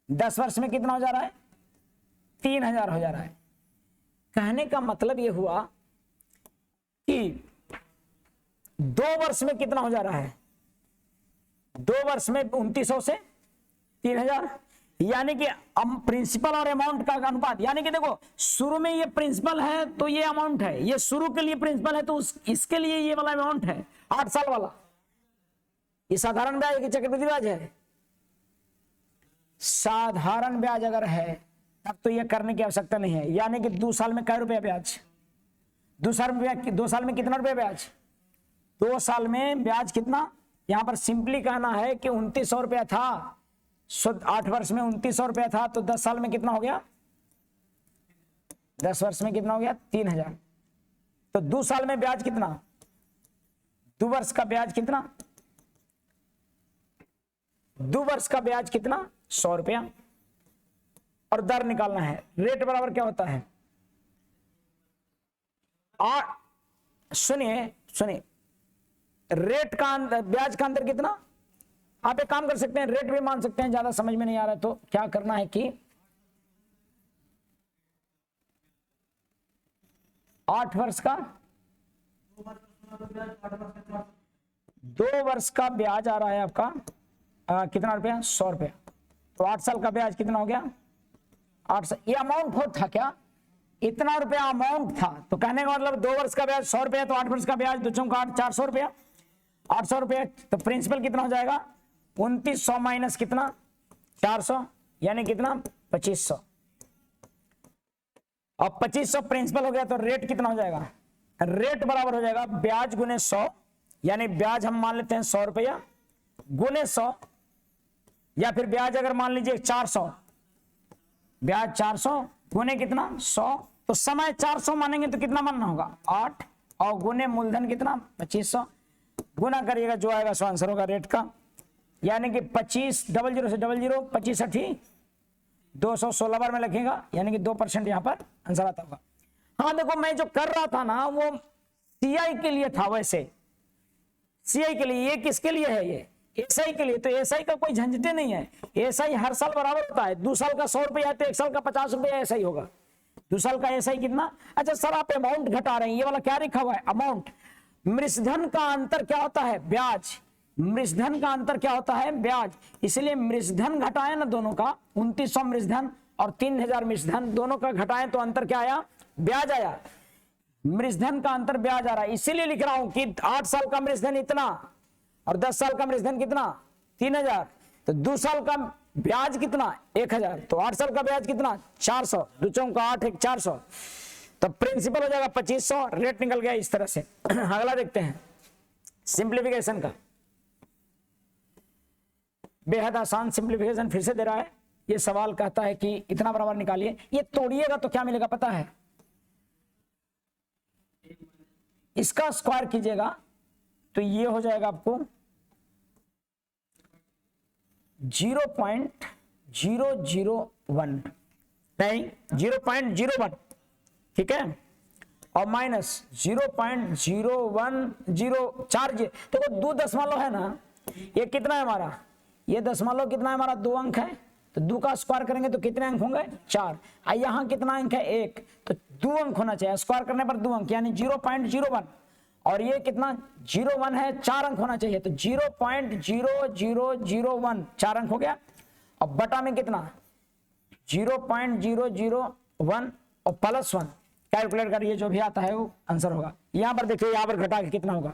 [SPEAKER 1] 10 वर्ष में कितना हो जा रहा है, 3000 हो जा रहा है। कहने का मतलब ये हुआ कि 2 वर्ष में कितना हो जा रहा है, 2 वर्ष में 2900 से 3000, यानी कि प्रिंसिपल और अमाउंट का अनुपात, यानी कि देखो शुरू में ये प्रिंसिपल है तो ये अमाउंट है, ये शुरू के लिए प्रिंसिपल है तो इसके लिए ये वाला अमाउंट है 8 साल वाला। ये साधारण ब्याज की चक्रवृद्धि ब्याज है, साधारण ब्याज अगर है तब तो ये करने की आवश्यकता नहीं है। यानी कि 2 साल में कै रुपया ब्याज, 2 साल में कितना रुपया ब्याज, 2 साल में ब्याज कितना, यहां पर सिंपली कहना है कि 2900 रुपया था, 8 वर्ष में 2900 रुपया था, तो 10 साल में कितना हो गया, 10 वर्ष में कितना हो गया 3000। तो 2 साल में ब्याज कितना, 2 वर्ष का ब्याज कितना, 2 वर्ष का ब्याज कितना 100 रुपया। और दर निकालना है, रेट बराबर क्या होता है, सुनिए रेट का ब्याज का अंतर कितना, आप एक काम कर सकते हैं रेट भी मान सकते हैं, ज्यादा समझ में नहीं आ रहा है तो क्या करना है कि 8 वर्ष का 2 वर्ष का ब्याज आ रहा है आपका कितना रुपया, 100 रुपया। तो 8 साल का ब्याज कितना हो गया, 8 साल, ये अमाउंट हो था क्या, इतना रुपया अमाउंट था, तो कहने का मतलब 2 वर्ष का ब्याज 100 रुपया, तो 8 वर्ष का ब्याज 2 चौका 8, 400 रुपया, 800 रुपया। तो प्रिंसिपल कितना हो जाएगा, 2900 माइनस कितना 400, यानी कितना 2500। अब 2500 प्रिंसिपल हो गया तो रेट कितना हो जाएगा, रेट बराबर हो जाएगा ब्याज गुने 100, यानी ब्याज हम मान लेते हैं 100 रुपया गुने 100, या फिर ब्याज अगर मान लीजिए 400, ब्याज 400 गुने कितना 100, तो समय 400 मानेंगे तो कितना मानना होगा 8, और गुने मूलधन कितना 2500, गुना करिएगा जो आएगा सो आंसर होगा रेट का, यानी कि 25 00 से 00 25 80 216 बार में लिखेगा, यानी कि 2% यहां पर आंसर आता होगा। हाँ देखो मैं जो कर रहा था ना वो CI के लिए था, वैसे CI के लिए, ये किसके लिए है, ये SI के लिए। तो SI का कोई झंझटे नहीं है, SI हर साल बराबर होता है, 2 साल का 100 रुपया है तो 1 साल का 50 रुपया SI होगा, 2 साल का SI कितना। अच्छा सर आप अमाउंट घटा रहे हैं, ये वाला क्या लिखा हुआ है अमाउंट, मृषधन का अंतर क्या होता है ब्याज, मृषधन का अंतर क्या होता है ब्याज, इसलिए मृषधन घटाए ना दोनों का, 2900 मृषधन और 3000 मृषधन दोनों का घटाएं तो अंतर क्या आया, ब्याज आया, मृषधन का अंतर ब्याज आ रहा है, इसीलिए लिख रहा हूं कि 8 साल का मृषधन इतना और 10 साल का मृषधन कितना 3000, तो 2 साल का ब्याज कितना 1000, तो 8 साल का ब्याज कितना 400, 2 चौका 8 1 400, तो प्रिंसिपल हो जाएगा 2500, रेट निकल गया इस तरह से। अगला देखते हैं सिंप्लीफिकेशन का, बेहद आसान सिंप्लीफिकेशन फिर से दे रहा है। ये सवाल कहता है कि इतना बराबर निकालिए, ये तोड़िएगा तो क्या मिलेगा पता है, इसका स्क्वायर कीजिएगा तो ये हो जाएगा आपको 0.001 नहीं 0.01, ठीक है, और माइनस 0.0104, देखो 2 दशमलव है ना, ये कितना है हमारा, ये दशमलव कितना है हमारा 2 अंक है, तो 2 का स्क्वायर करेंगे तो कितने अंक होंगे 4, और यहाँ कितना अंक है 1, तो 2 अंक होना चाहिए, स्क्वायर करने पर 2 अंक यानी 0.01, और ये कितना 01 है 4 अंक होना चाहिए, तो 0.0001 4 अंक हो गया, और बटा में कितना 0.001 और +1 कैलकुलेट करिए जो भी आता है वो आंसर होगा। यहां पर देखिए, यहां पर घटा के कितना होगा,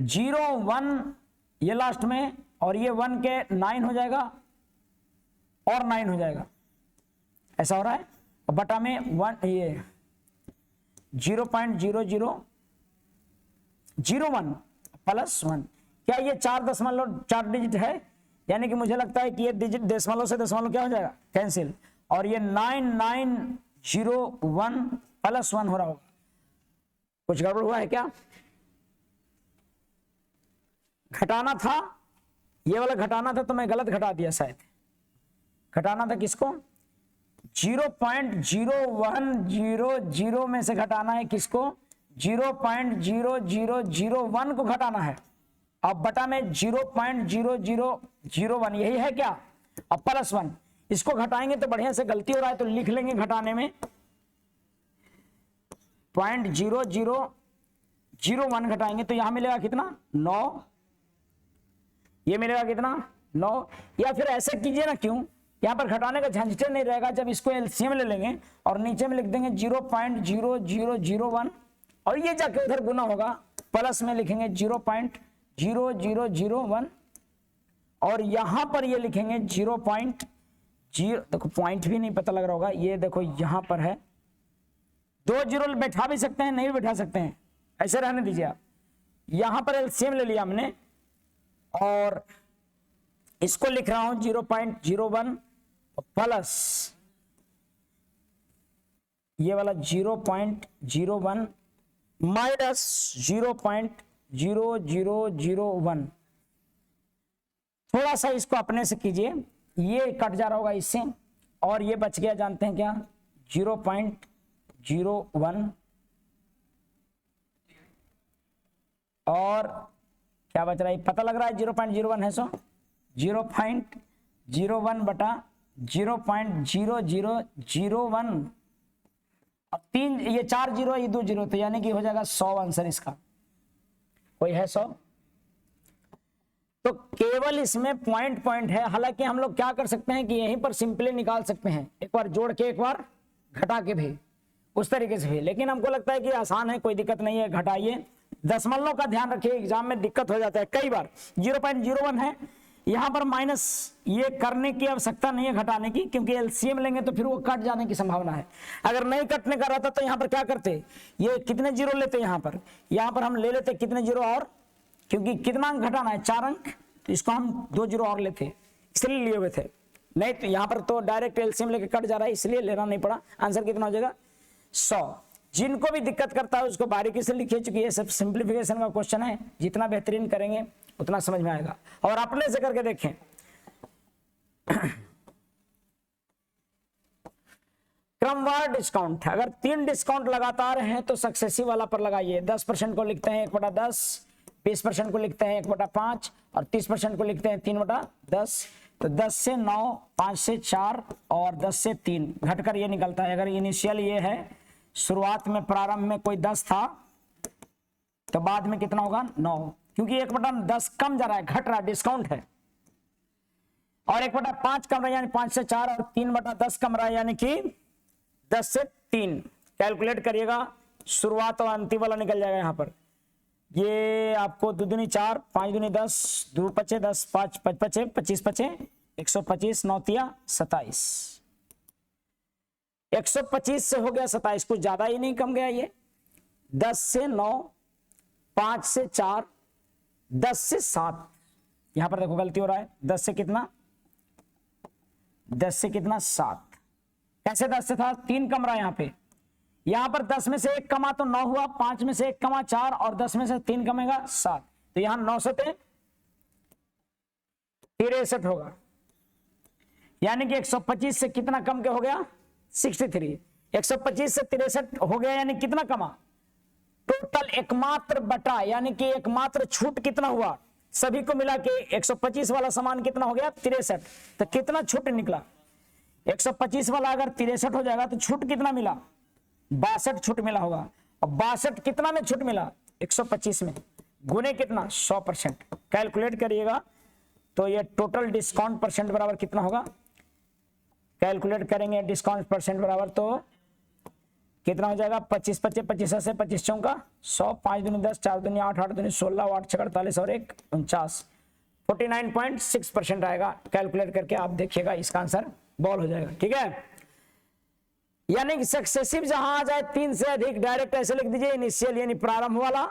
[SPEAKER 1] 0 1 ये लास्ट में, और ये 1 के 9 हो जाएगा और 9 हो जाएगा, ऐसा हो रहा है। और बटा में 1 ये 0.0001 प्लस 1, क्या ये 4 डिजिट है? यानी कि मुझे लगता है कि ये डिजिट दशमलव से दशमलव क्या हो जाएगा, कैंसिल, और ये 9901 प्लस 1 हो रहा होगा। कुछ गड़बड़ हुआ है क्या? घटाना था, ये वाला घटाना था तो मैं गलत घटा दिया शायद। घटाना था किसको? 0.0100 में से घटाना है किसको? 0.0001 को घटाना है। अब बटा में 0.0001 यही है क्या? अब प्लस 1 इसको घटाएंगे तो बढ़िया से गलती हो रहा है तो लिख लेंगे घटाने में 0.0001 घटाएंगे तो यहां मिलेगा कितना? 9। ये मिलेगा कितना? 9। या फिर ऐसे कीजिए ना, क्यों यहां पर घटाने का झंझट नहीं रहेगा, जब इसको एलसीएम ले लेंगे और नीचे में लिख देंगे 0.0001 और ये जाके उधर गुना होगा, प्लस में लिखेंगे 0.0001 और यहां पर ये लिखेंगे 0.0, देखो पॉइंट भी नहीं पता लग रहा होगा, ये देखो यहां पर है 2 जीरो बैठा भी सकते हैं, नहीं भी बैठा सकते हैं, ऐसे रहने दीजिए आप। यहां पर एलसीएम ले लिया हमने और इसको लिख रहा हूं 0.01 प्लस ये वाला 0.01 माइनस 0.0001। थोड़ा सा इसको अपने से कीजिए, ये कट जा रहा होगा इससे और ये बच गया, जानते हैं क्या? 0.01 और क्या बच रहा है पता लग रहा है? 0.01 है, सो 0.01 बटा 0.0001 और 3 ये 4 जीरो ये 2 जीरो, तो यानी कि हो जाएगा 100 आंसर इसका। कोई है 100? तो केवल इसमें पॉइंट है। हालांकि हम लोग क्या कर सकते हैं कि यहीं पर सिंपली निकाल सकते हैं, एक बार जोड़ के एक बार घटा के भी, उस तरीके से भी, लेकिन हमको लगता है कि आसान है, कोई दिक्कत नहीं है। घटाइए, दशमलव का ध्यान रखिए, एग्जाम में दिक्कत हो जाता है कई बार। 0.01 है, यहां पर माइनस ये करने की आवश्यकता नहीं है घटाने की, क्योंकि एलसीएम लेंगे तो फिर वो कट जाने की संभावना है। अगर नहीं कटने का रहता तो यहां पर क्या करते, ये कितने जीरो लेते, यहां पर हम ले लेते कितने जीरो और, क्योंकि कितना अंक घटाना है 4 अंक, तो इसको हम 2 जीरो और लेते, इसलिए लिए हुए थे। नहीं तो यहां पर तो डायरेक्ट एलसीएम लेके कट जा रहा है, इसलिए लेना नहीं पड़ा। आंसर कितना हो जाएगा? 100। जिनको भी दिक्कत करता है उसको बारीकी से लिखिए, चूंकि ये सब सिंप्लीफिकेशन का क्वेश्चन है, जितना बेहतरीन करेंगे उतना समझ में आएगा। और अपने से करके देखें। क्रमवार डिस्काउंट, अगर 3 डिस्काउंट लगातार हैं तो सक्सेसिव वाला पर लगाइए। 10% को लिखते हैं 1/10, 20% को लिखते हैं 1/5 और 30% को लिखते हैं 3/10। तो 10 से 9, 5 से 4 और 10 से 3 घटकर ये निकलता है। अगर इनिशियल ये है, शुरुआत में प्रारंभ में कोई 10 था तो बाद में कितना होगा? 9, क्योंकि 1/10 कम जा रहा है, घट रहा है, डिस्काउंट है। और 1/5 कम रहा है यानी 5 से 4 और 3/10 कम रहा है यानी कि 10 से 3। कैलकुलेट करिएगा, शुरुआत और अंतिम वाला निकल जाएगा यहां पर। ये आपको 2 दूनी 4, 5 दूनी 10, 2 पचे 10, 5 पचे 25 पचे 125, 9 तिया 27। 125 से हो गया 27, कुछ ज्यादा ही नहीं कम गया ये। 10 से 9, 5 से 4, 10 से 7, यहां पर देखो गलती हो रहा है। 10 से कितना? 10 से कितना? 7। कैसे 10 से था? 3 कम रहा है यहां पे। यहां पर 10 में से 1 कमा तो 9 हुआ, 5 में से 1 कमा 4 और 10 में से 3 कमेगा 7, तो यहां 9 से 63 होगा। यानी कि 125 से कितना कम के हो गया? 63। 125 से 63 हो गया यानी कितना कमा? टोटल एकमात्र बटा, यानी कि एकमात्र छूट कितना हुआ? सभी को मिला के 125 वाला सामान कितना हो गया? 63। तो कितना छूट निकला? 125 वाला अगर 63 हो जाएगा तो छूट कितना मिला? 62 छूट मिला होगा। और 62 कितना में छूट मिला? 125 में, गुने कितना? 100%। कैलकुलेट करिएगा तो ये टोटल डिस्काउंट परसेंट बराबर कितना होगा? कैलकुलेट करेंगे डिस्काउंट परसेंट बराबर, तो कितना हो जाएगा 25 25 25 से 25 चौका 100, 5 दूनी 10, 4 दूनी 8, 8 दूनी 16, 8 6 48 और 1 49, 49.6% आएगा। कैलकुलेट करके आप देखिएगा, इसका आंसर बॉल हो जाएगा। ठीक है, यानी कि सक्सेसिव जहां आ जाए 3 से अधिक, डायरेक्ट ऐसे लिख दीजिए इनिशियल यानी प्रारंभ वाला।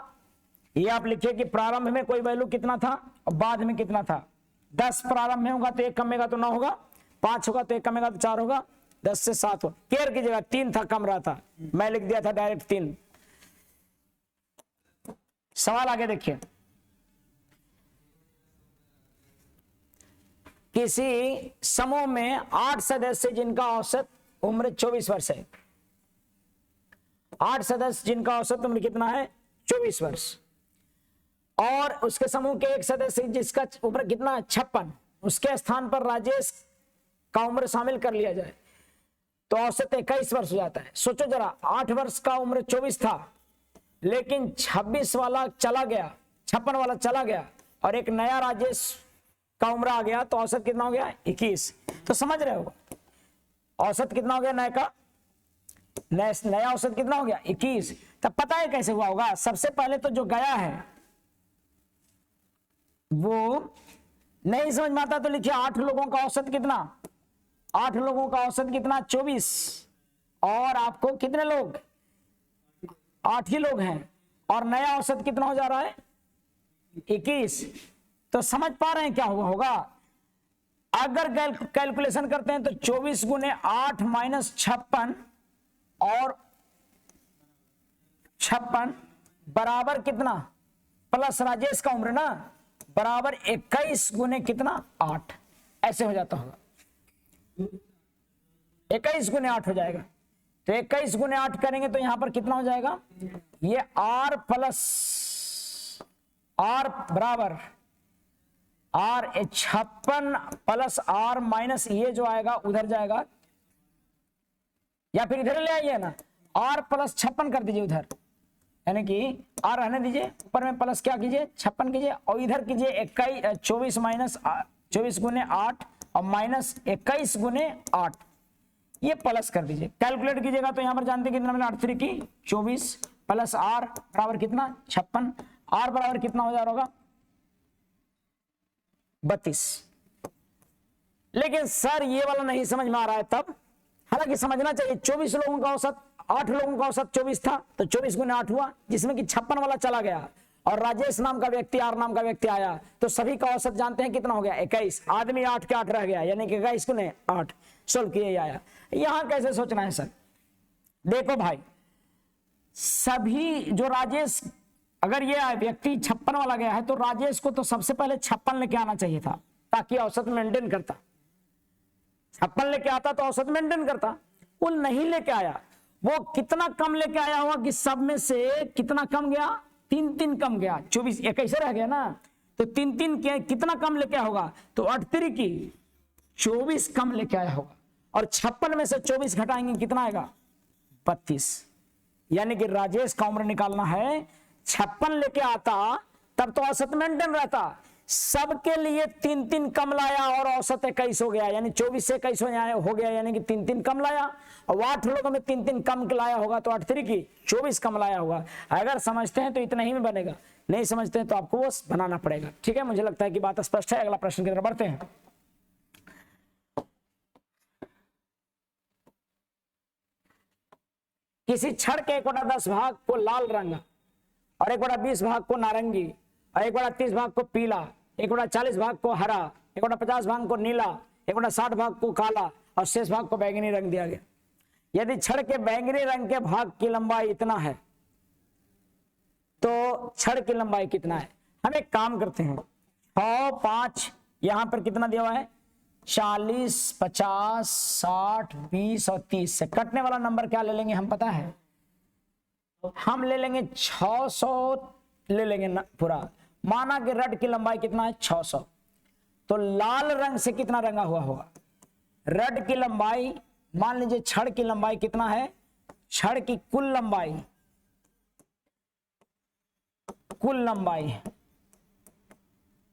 [SPEAKER 1] ये आप लिखिए कि प्रारंभ में कोई वैल्यू कितना था और बाद में कितना था। 10 प्रारंभ में होगा तो 1 कमेगा तो 9 होगा, 5 होगा तो 1 कमेगा तो 4 होगा, 10 से 7 हो। केयर कीजिएगा 3 था, कम रहा था, मैं लिख दिया था डायरेक्ट 3। सवाल आगे देखिए, किसी समूह में 8 सदस्य जिनका औसत उम्र 24 वर्ष है। 8 सदस्य जिनका औसत उम्र कितना है 24 वर्ष, और उसके समूह के एक सदस्य जिसका उम्र कितना 56, उसके स्थान पर राजेश का उम्र शामिल कर लिया जाए तो औसत 21 वर्ष हो जाता है। सोचो जरा, 8 वर्ष का उम्र 24 था, लेकिन 26 वाला चला गया, 56 वाला चला गया और एक नया राजेश का उम्र आ गया तो औसत कितना हो गया 21। तो समझ रहे हो औसत कितना हो गया नया का, नया औसत कितना हो गया 21। तब पता है कैसे हुआ होगा, सबसे पहले तो जो गया है वो नहीं समझ में आता तो लिखिए 8 लोगों का औसत कितना, 8 लोगों का औसत कितना 24, और आपको कितने लोग 8 ही लोग हैं, और नया औसत कितना हो जा रहा है 21। तो समझ पा रहे हैं क्या हुआ होगा, अगर कैलकुलेशन करते हैं तो 24 गुने 8 माइनस 56 और 56 बराबर कितना, प्लस राजेश का उम्र ना, बराबर 21 गुने कितना 8, ऐसे हो जाता होगा, 21 गुने 8 हो जाएगा। तो 21 गुने 8 करेंगे तो यहां पर कितना हो जाएगा, ये r प्लस r बराबर r 56 प्लस r माइनस ये जो आएगा उधर जाएगा, या फिर इधर ले आइए ना, r प्लस 56 कर दीजिए उधर, यानी कि r रहने दीजिए, ऊपर में प्लस क्या कीजिए 56 कीजिए, और इधर कीजिए 24 माइनस 24 गुने 8 और माइनस 21 गुने 8, ये प्लस कर दीजिए। कैलकुलेट कीजिएगा तो यहां पर जानते कितना मिला 8 3 की 24 प्लस r बराबर कितना 56, r बराबर कितना हो जा रहा होगा 32। लेकिन सर ये वाला नहीं समझ में आ रहा है, तब हालांकि समझना चाहिए, 24 लोगों का औसत, 8 लोगों का औसत 24 था तो 24 गुने 8 हुआ, जिसमें कि 56 वाला चला गया और राजेश नाम का व्यक्ति, आर नाम का व्यक्ति आया, तो सभी का औसत जानते हैं कितना हो गया 21, आदमी 8 के 8 रह गया, यानी कि 21 गुने 8 सोल्व किए आया। यहां कैसे सोचना है सर, देखो भाई, सभी जो राजेश, अगर ये व्यक्ति 56 वाला गया है तो राजेश को तो सबसे पहले 56 लेके आना चाहिए था ताकि औसत मेंटेन करता, 56 लेके आता तो औसत मेंटेन करता, वो नहीं लेके आया। वो कितना कम लेके आया होगा कि सब में से कितना कम गया 3 कम गया, 24 21 रह गया ना, तो 3 के कितना कम लेके आया होगा, तो 38 की 24 कम लेके आया होगा, और 56 में से 24 घटाएंगे कितना आएगा 32, यानी कि राजेश का उम्र निकालना है, 56 लेके आता तब तो औसत मेंटेन रहता, सबके लिए 3 कम लाया और औसत 21 हो गया, यानी 24 से 21 हो गया, यानी कि 3 कम लाया, और 8 लोगों में 3 कम लाया होगा तो 8 3 की 24 कम लाया होगा। अगर समझते हैं तो इतना ही में बनेगा, नहीं समझते हैं तो आपको वो बनाना पड़ेगा। ठीक है, मुझे लगता है कि बात स्पष्ट है। अगला प्रश्न की तरफ बढ़ते हैं। किसी छड़ के 1/10 भाग को लाल रंग और 1/20 भाग को नारंगी और 1/30 भाग को पीला, 1/40 भाग को हरा, 1/50 भाग को नीला, 1/60 भाग को काला और शेष भाग को बैंगनी रंग दिया गया। यदि छड़ के बैंगनी रंग के भाग की लंबाई इतना है तो छड़ की लंबाई कितना है। हम एक काम करते हैं, 6 5 यहां पर कितना दिया हुआ है 40 50 60 20 और 30 से कटने वाला नंबर क्या ले लेंगे हम पता है, हम ले लेंगे 600 ले लेंगे पूरा। माना कि रड की लंबाई कितना है 600, तो लाल रंग से कितना रंगा हुआ होगा, रड की लंबाई मान लीजिए, छड़ की लंबाई कितना है, छड़ की कुल लंबाई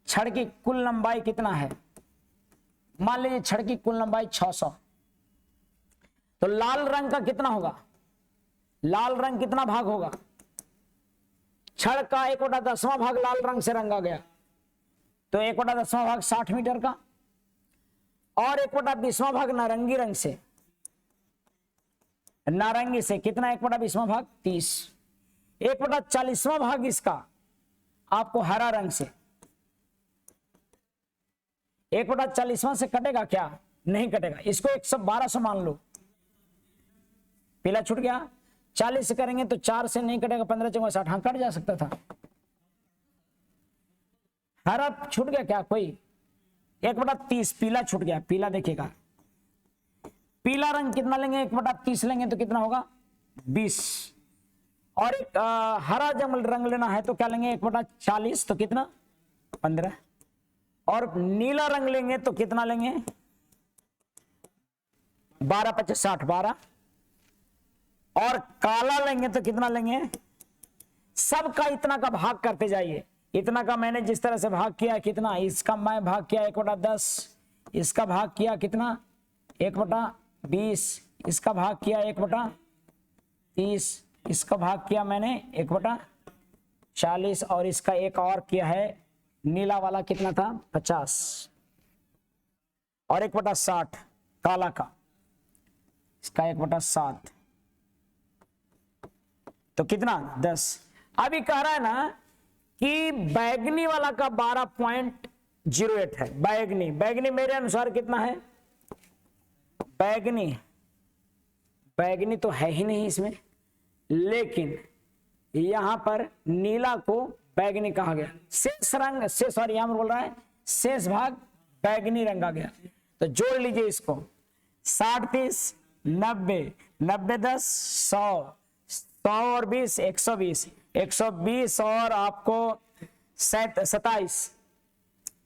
[SPEAKER 1] छड़ की कुल लंबाई कितना है, मान लीजिए छड़ की कुल लंबाई 600, तो लाल रंग का कितना होगा, लाल रंग कितना भाग होगा? छड़ का 1/10वां भाग लाल रंग से रंगा गया, तो 1/10वां भाग 60 मीटर का, और 1/20वां भाग नारंगी रंग से, नारंगी से कितना 1/20वां भाग 30, 1/40वां भाग इसका आपको हरा रंग से, 1/40वां से कटेगा क्या? नहीं कटेगा, इसको 112 मान लो, पीला छूट गया। 40 से करेंगे तो 4 से नहीं कटेगा, 15 चौका 60, हाँ कट जा सकता था। हरा छूट गया क्या कोई? 1/30 पीला छूट गया, पीला देखिएगा, पीला रंग कितना लेंगे? 1/30 लेंगे तो कितना होगा? 20, और एक हरा जब रंग लेना है तो क्या लेंगे? 1/40 तो कितना? 15, और नीला रंग लेंगे तो कितना लेंगे? 12 × 50 60, 12, और काला लेंगे तो कितना लेंगे? सबका इतना का भाग करते जाइए, इतना का मैंने जिस तरह से भाग किया कितना, इसका मैं भाग किया 1/10, इसका भाग किया कितना? 1/20, इसका भाग किया 1/30, इसका भाग किया मैंने 1/40, और इसका एक और किया है नीला वाला कितना था? 50, और 1/60 काला का, इसका 1/7, तो कितना? 10। अभी कह रहा है ना कि बैगनी वाला का 12.08 है, बैगनी, बैगनी मेरे अनुसार कितना है? बैगनी, बैगनी तो है ही नहीं इसमें, लेकिन यहां पर नीला को बैगनी कहा गया, शेष रंग से, सॉरी यहां पर बोल रहा है शेष भाग बैगनी रंगा गया, तो जोड़ लीजिए इसको, 60 30 90, 90 10 100, 100 और 20 120, 120 और आपको 27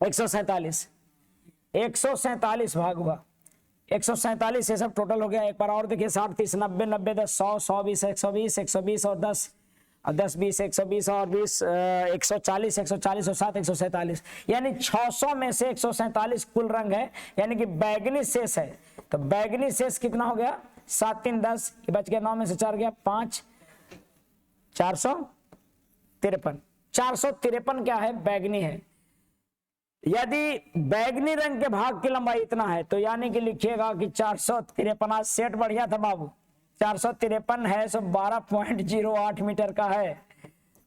[SPEAKER 1] 147, 147 भाग हुआ, 147 ये सब टोटल हो गया। एक बार और देखिए, 60 30 90 90 10 100, 100 20 120, 120 और 10 10 20 120 और 20 140, 140 और 7 147, यानी 600 में से 147 कुल रंग है, यानी कि बैगनी शेष है। तो बैगनी शेष कितना हो गया? 7 3 10, बच गया 9 में से 4 गया 5, 453, 453 क्या है? बैगनी है। यदि बैगनी रंग के भाग की लंबाई इतना है तो यानी कि लिखिएगा कि 453, सेट बढ़िया था बाबू, 453 है, सो 12.08 मीटर का है।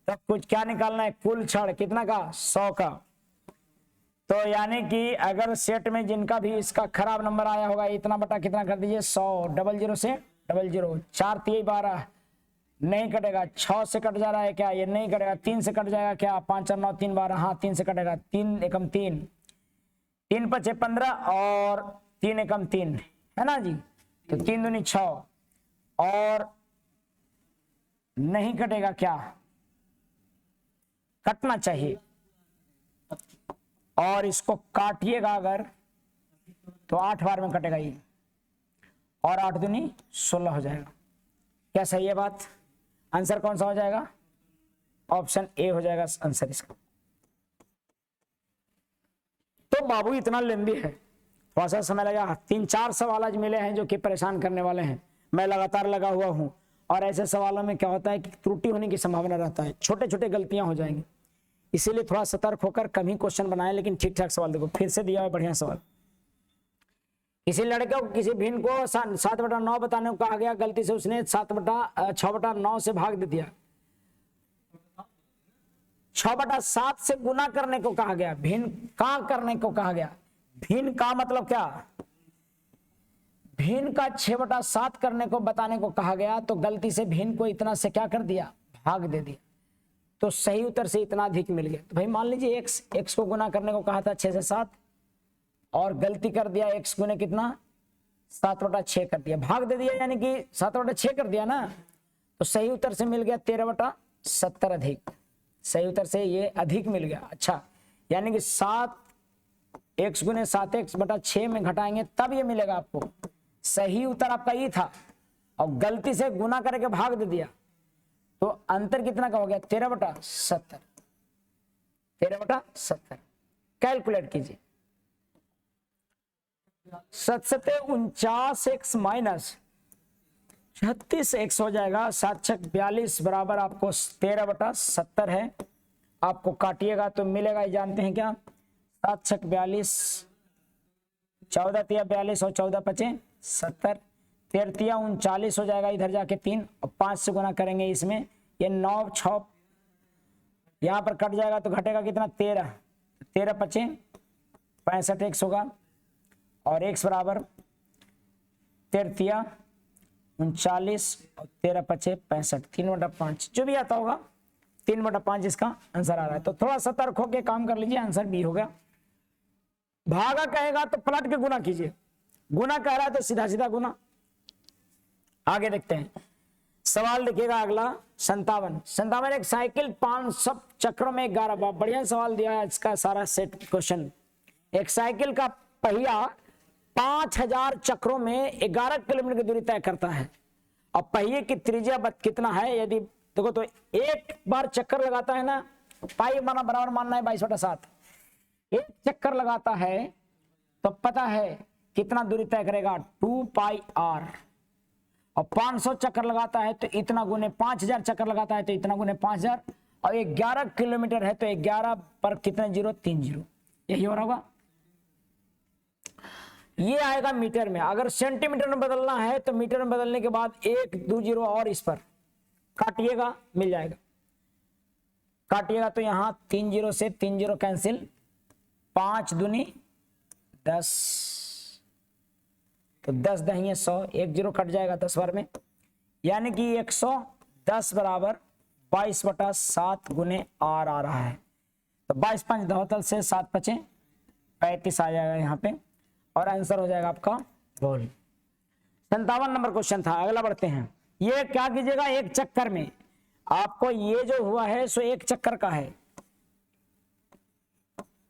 [SPEAKER 1] तब कुछ क्या निकालना है? कुल छड़ कितना का? 100 का। तो यानी कि अगर सेट में जिनका भी इसका खराब नंबर आया होगा, इतना बटा कितना कर दीजिए? 100, 00 से 00, 4 3 12 नहीं कटेगा, 6 से कट जा रहा है क्या? ये नहीं कटेगा, 3 से कट जाएगा क्या? 5 और 9 3 12, हाँ 3 से कटेगा, 3 एकम 3, 3 5 15 और 3 एकम 3 है ना जी, तो 3 दूनी 6, और नहीं कटेगा क्या? कटना चाहिए, और इसको काटिएगा अगर तो 8 बार में कटेगा ये, और 8 दूनी 16 हो जाएगा। क्या सही है बात? आंसर कौन सा हो जाएगा? ऑप्शन ए हो जाएगा आंसर इसका। तो बाबू इतना लंबी है, थोड़ा सा समय लगा, 3-4 सवाल आज मिले हैं जो कि परेशान करने वाले हैं। मैं लगातार लगा हुआ हूं, और ऐसे सवालों में क्या होता है कि त्रुटि होने की संभावना रहता है, छोटे छोटे गलतियां हो जाएंगी, इसीलिए थोड़ा सतर्क होकर कम ही क्वेश्चन बनाए, लेकिन ठीक ठाक सवाल। देखो फिर से दिया है बढ़िया सवाल। किसी लड़के को किसी भिन्न को 7/9 बताने को कहा गया, गलती से उसने 6/9 से भाग दे दिया। 6/7 से गुना करने को कहा गया, भिन्न का करने को कहा गया। भिन्न का मतलब क्या? भिन्न का 6/7 करने को बताने को कहा गया, तो गलती से भिन्न को इतना से क्या कर दिया? भाग दे दिया, तो सही उत्तर से इतना अधिक मिल गया। तो भाई मान लीजिए x को गुना करने को कहा था 6 से 7, और गलती कर दिया x गुने कितना? 7/6 कर दिया, भाग दे दिया, यानी कि 7/6 कर दिया ना, तो सही उत्तर से मिल गया 13/70 अधिक। सही उत्तर से ये अधिक मिल गया। अच्छा, यानी कि 7x गुने 7x/6 में घटाएंगे तब ये मिलेगा आपको। सही उत्तर आपका ये था, और गलती से गुना करके भाग दे दिया, तो अंतर कितना का हो गया? 13/70, 13/70। कैलकुलेट कीजिए, 7 7 49x माइनस 36 100 हो जाएगा, 7 छक 42 बराबर आपको 13/70 है। आपको काटिएगा तो मिलेगा, ये जानते हैं क्या, 7 छक 42, 14 तिया 42 और 14 पचे 70, 13 तिया 39 हो जाएगा, इधर जाके 3 और 5 से गुना करेंगे इसमें, ये 9 6 यहाँ पर कट जाएगा तो घटेगा कितना 13, 13 पचे 65 एक्स होगा, और एक्स बराबर 13 तिया 39 और 13 पचे 65, 3/5 जो भी आता होगा 3/5 इसका आंसर आ रहा है। तो थोड़ा सतर्क होकर काम कर लीजिए, आंसर बी हो गया। भागा कहेगा तो पलट के गुना कीजिए, गुना कह रहा है तो सीधा सीधा गुना। आगे देखते हैं सवाल, देखिएगा अगला 57 एक साइकिल 500 चक्रों में 11, बहुत बढ़िया सवाल दिया है इसका सारा सेट क्वेश्चन। एक साइकिल का पहिया 5000 चक्रों में 11 किलोमीटर की दूरी तय करता है, और पहिए की त्रिज्या कितना है, यदि देखो तो एक बार चक्कर लगाता है ना, पाई माना बराबर मानना है 22/7, एक चक्कर लगाता है तो पता है कितना दूरी तय करेगा 2πr, और 500 चक्कर लगाता है तो इतना गुने 5000 चक्कर लगाता है तो इतना गुने 5000, और 11 किलोमीटर है तो 11 पर कितने जीरो 3 जीरो, यही हो रहा होगा। ये आएगा मीटर में, अगर सेंटीमीटर में बदलना है तो मीटर में बदलने के बाद 1 2 जीरो और इस पर काटिएगा मिल जाएगा, काटिएगा तो यहां 3 जीरो से 3 जीरो कैंसिल, 5 दूनी 10, तो 10 दहिए 100, 1 जीरो कट जाएगा 10 बार में, यानी कि 110 बराबर 22/7 गुने आर आ रहा है। तो 22 5 दहोतल से 7 पचे 35 आ जाएगा यहाँ पे, और आंसर हो जाएगा आपका बोल। 57 नंबर क्वेश्चन था। अगला बढ़ते हैं, ये क्या कीजिएगा, एक चक्कर में आपको ये जो हुआ है सो एक चक्कर का है,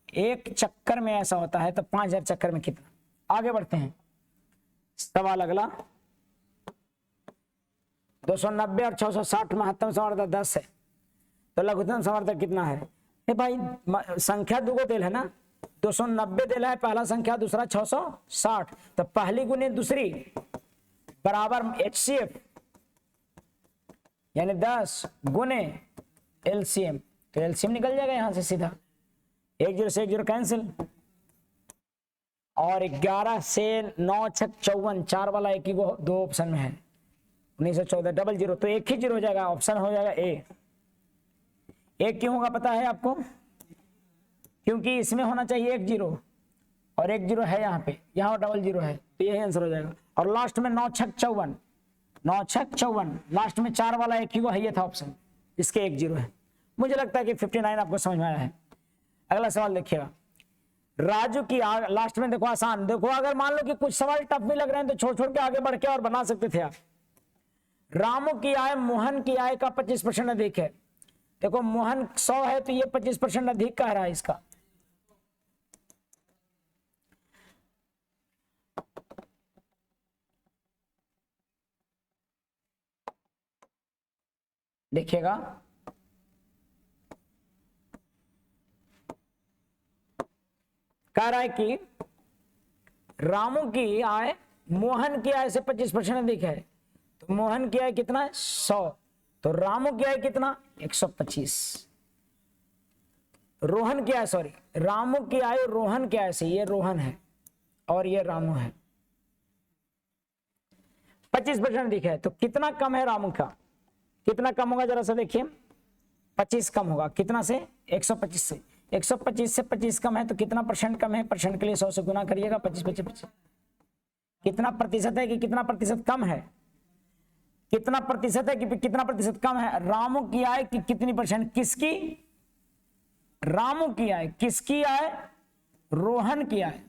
[SPEAKER 1] एक चक्कर में ऐसा होता है तो 5000 चक्कर में कितना। आगे बढ़ते हैं सवाल अगला, 290 और 660 महत्तम समावर्तक 10 है, तो लघुत्तम समावर्तक कितना है। भाई संख्या दुगो दिल है ना, 290 दिल है पहला संख्या, दूसरा 660, तो पहली गुने दूसरी बराबर HCF यानी 10 गुने LCM, तो LCM निकल जाएगा यहां से सीधा, 1 जीरो से 1 जीरो कैंसिल, और 11 से 9 6 54, 4 वाला एक ही दो ऑप्शन में है, 1914 डबल जीरो, तो एक ही जीरो हो जाएगा, ऑप्शन हो जाएगा ए। एक क्यों होगा पता है आपको, क्योंकि इसमें होना चाहिए 1 जीरो और 1 जीरो है यहाँ पे, यहाँ डबल जीरो है, तो यही आंसर हो जाएगा। और लास्ट में 9 6 54, 9 6 54, लास्ट में 4 वाला एक ही वो है, ये था ऑप्शन, इसके 1 जीरो है। मुझे लगता है कि 59 आपको समझ में आया है। अगला सवाल देखिएगा, राजू की लास्ट में देखो आसान, देखो अगर मान लो कि कुछ सवाल टफ भी लग रहे हैं तो छोड़ छोड़ के आगे बढ़ के और बना सकते थे आप। रामू की आय मोहन की आय का 25% अधिक है, देखो मोहन 100 है तो ये 25% अधिक कह रहा है इसका। देखिएगा कह रहा है कि रामू की आय मोहन की आय से 25% अधिक है, तो मोहन की आय कितना है 100, तो रामू की आय कितना 125, रोहन की आय सॉरी रामू की आय रोहन की आय से, ये रोहन है और ये रामू है, 25% अधिक है, तो कितना कम है रामू का, कितना कम होगा जरा सा देखिए, 25 कम होगा, कितना से 125 से, 125 से 25 कम है तो कितना परसेंट कम है, परसेंट के लिए 100 से गुना करिएगा, 25 25 25, कितना प्रतिशत है कि कितना प्रतिशत कम है, कितना प्रतिशत है कि कितना प्रतिशत कम है। रामू की आय की कितनी परसेंट, किसकी, रामू की आय, किसकी आय, रोहन की आय,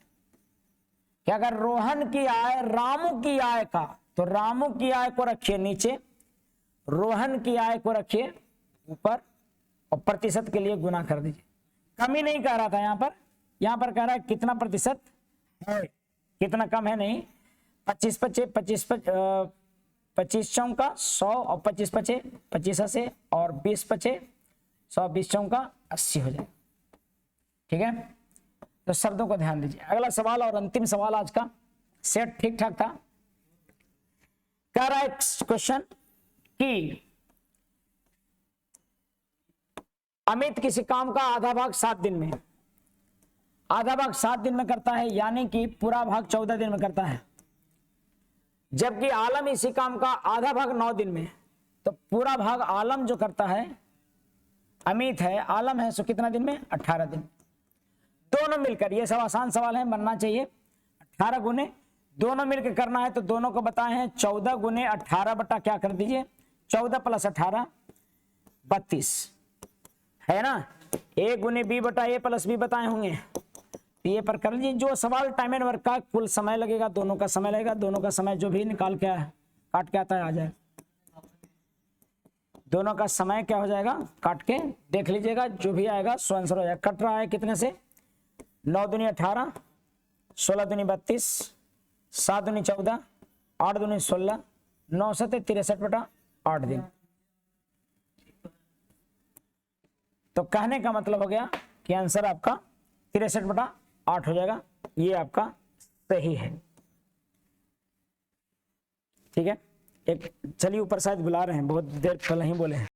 [SPEAKER 1] क्या अगर रोहन की आय रामू की आय का, तो रामू की आय को रखिए नीचे, रोहन की आय को रखिए ऊपर, और प्रतिशत के लिए गुना कर दीजिए। कमी नहीं कह रहा था यहाँ पर कह रहा है कितना प्रतिशत है, कितना कम है नहीं, 25 पचे 25 चौका 100 और 25 पचे 25 से, और 20 पचे 100, 20 चौका 80 हो जाए। ठीक है, तो शब्दों को ध्यान दीजिए। अगला सवाल और अंतिम सवाल आज का, सेट ठीक ठाक था। कह रहा है क्वेश्चन कि अमित किसी काम का आधा भाग 7 दिन में, आधा भाग 7 दिन में करता है, यानी कि पूरा भाग 14 दिन में करता है, जबकि आलम इसी काम का आधा भाग 9 दिन में। तो पूरा भाग आलम जो करता है, अमित है, आलम है, सो कितना दिन में? 18 दिन। दोनों मिलकर, ये सब आसान सवाल है, बनना चाहिए। 18 गुने, दोनों मिलकर करना है तो दोनों को बताए हैं 14 गुने 18 बटा क्या कर दीजिए 14 प्लस 18 32 है ना। ए गुने बी बटा ए प्लस बी बताए होंगे, ये पर कर लीजिए। जो सवाल टाइम एंड वर्क का कुल समय लगेगा, दोनों का समय लगेगा, दोनों का समय जो भी निकाल के काट के आता है आ जाए, दोनों का समय क्या हो जाएगा काट के देख लीजिएगा, जो भी आएगा सो आंसर हो जाएगा। कट रहा है कितने से? 9 दूनी 18, 16 दूनी 32, 7 दूनी 14, 8 दूनी 16, 9 से 63 बटा 8 दिन। तो कहने का मतलब हो गया कि आंसर आपका 63 बटा 8 हो जाएगा, ये आपका सही है। ठीक है, एक चलिए ऊपर शायद बुला रहे हैं, बहुत देर पहले ही बोले हैं।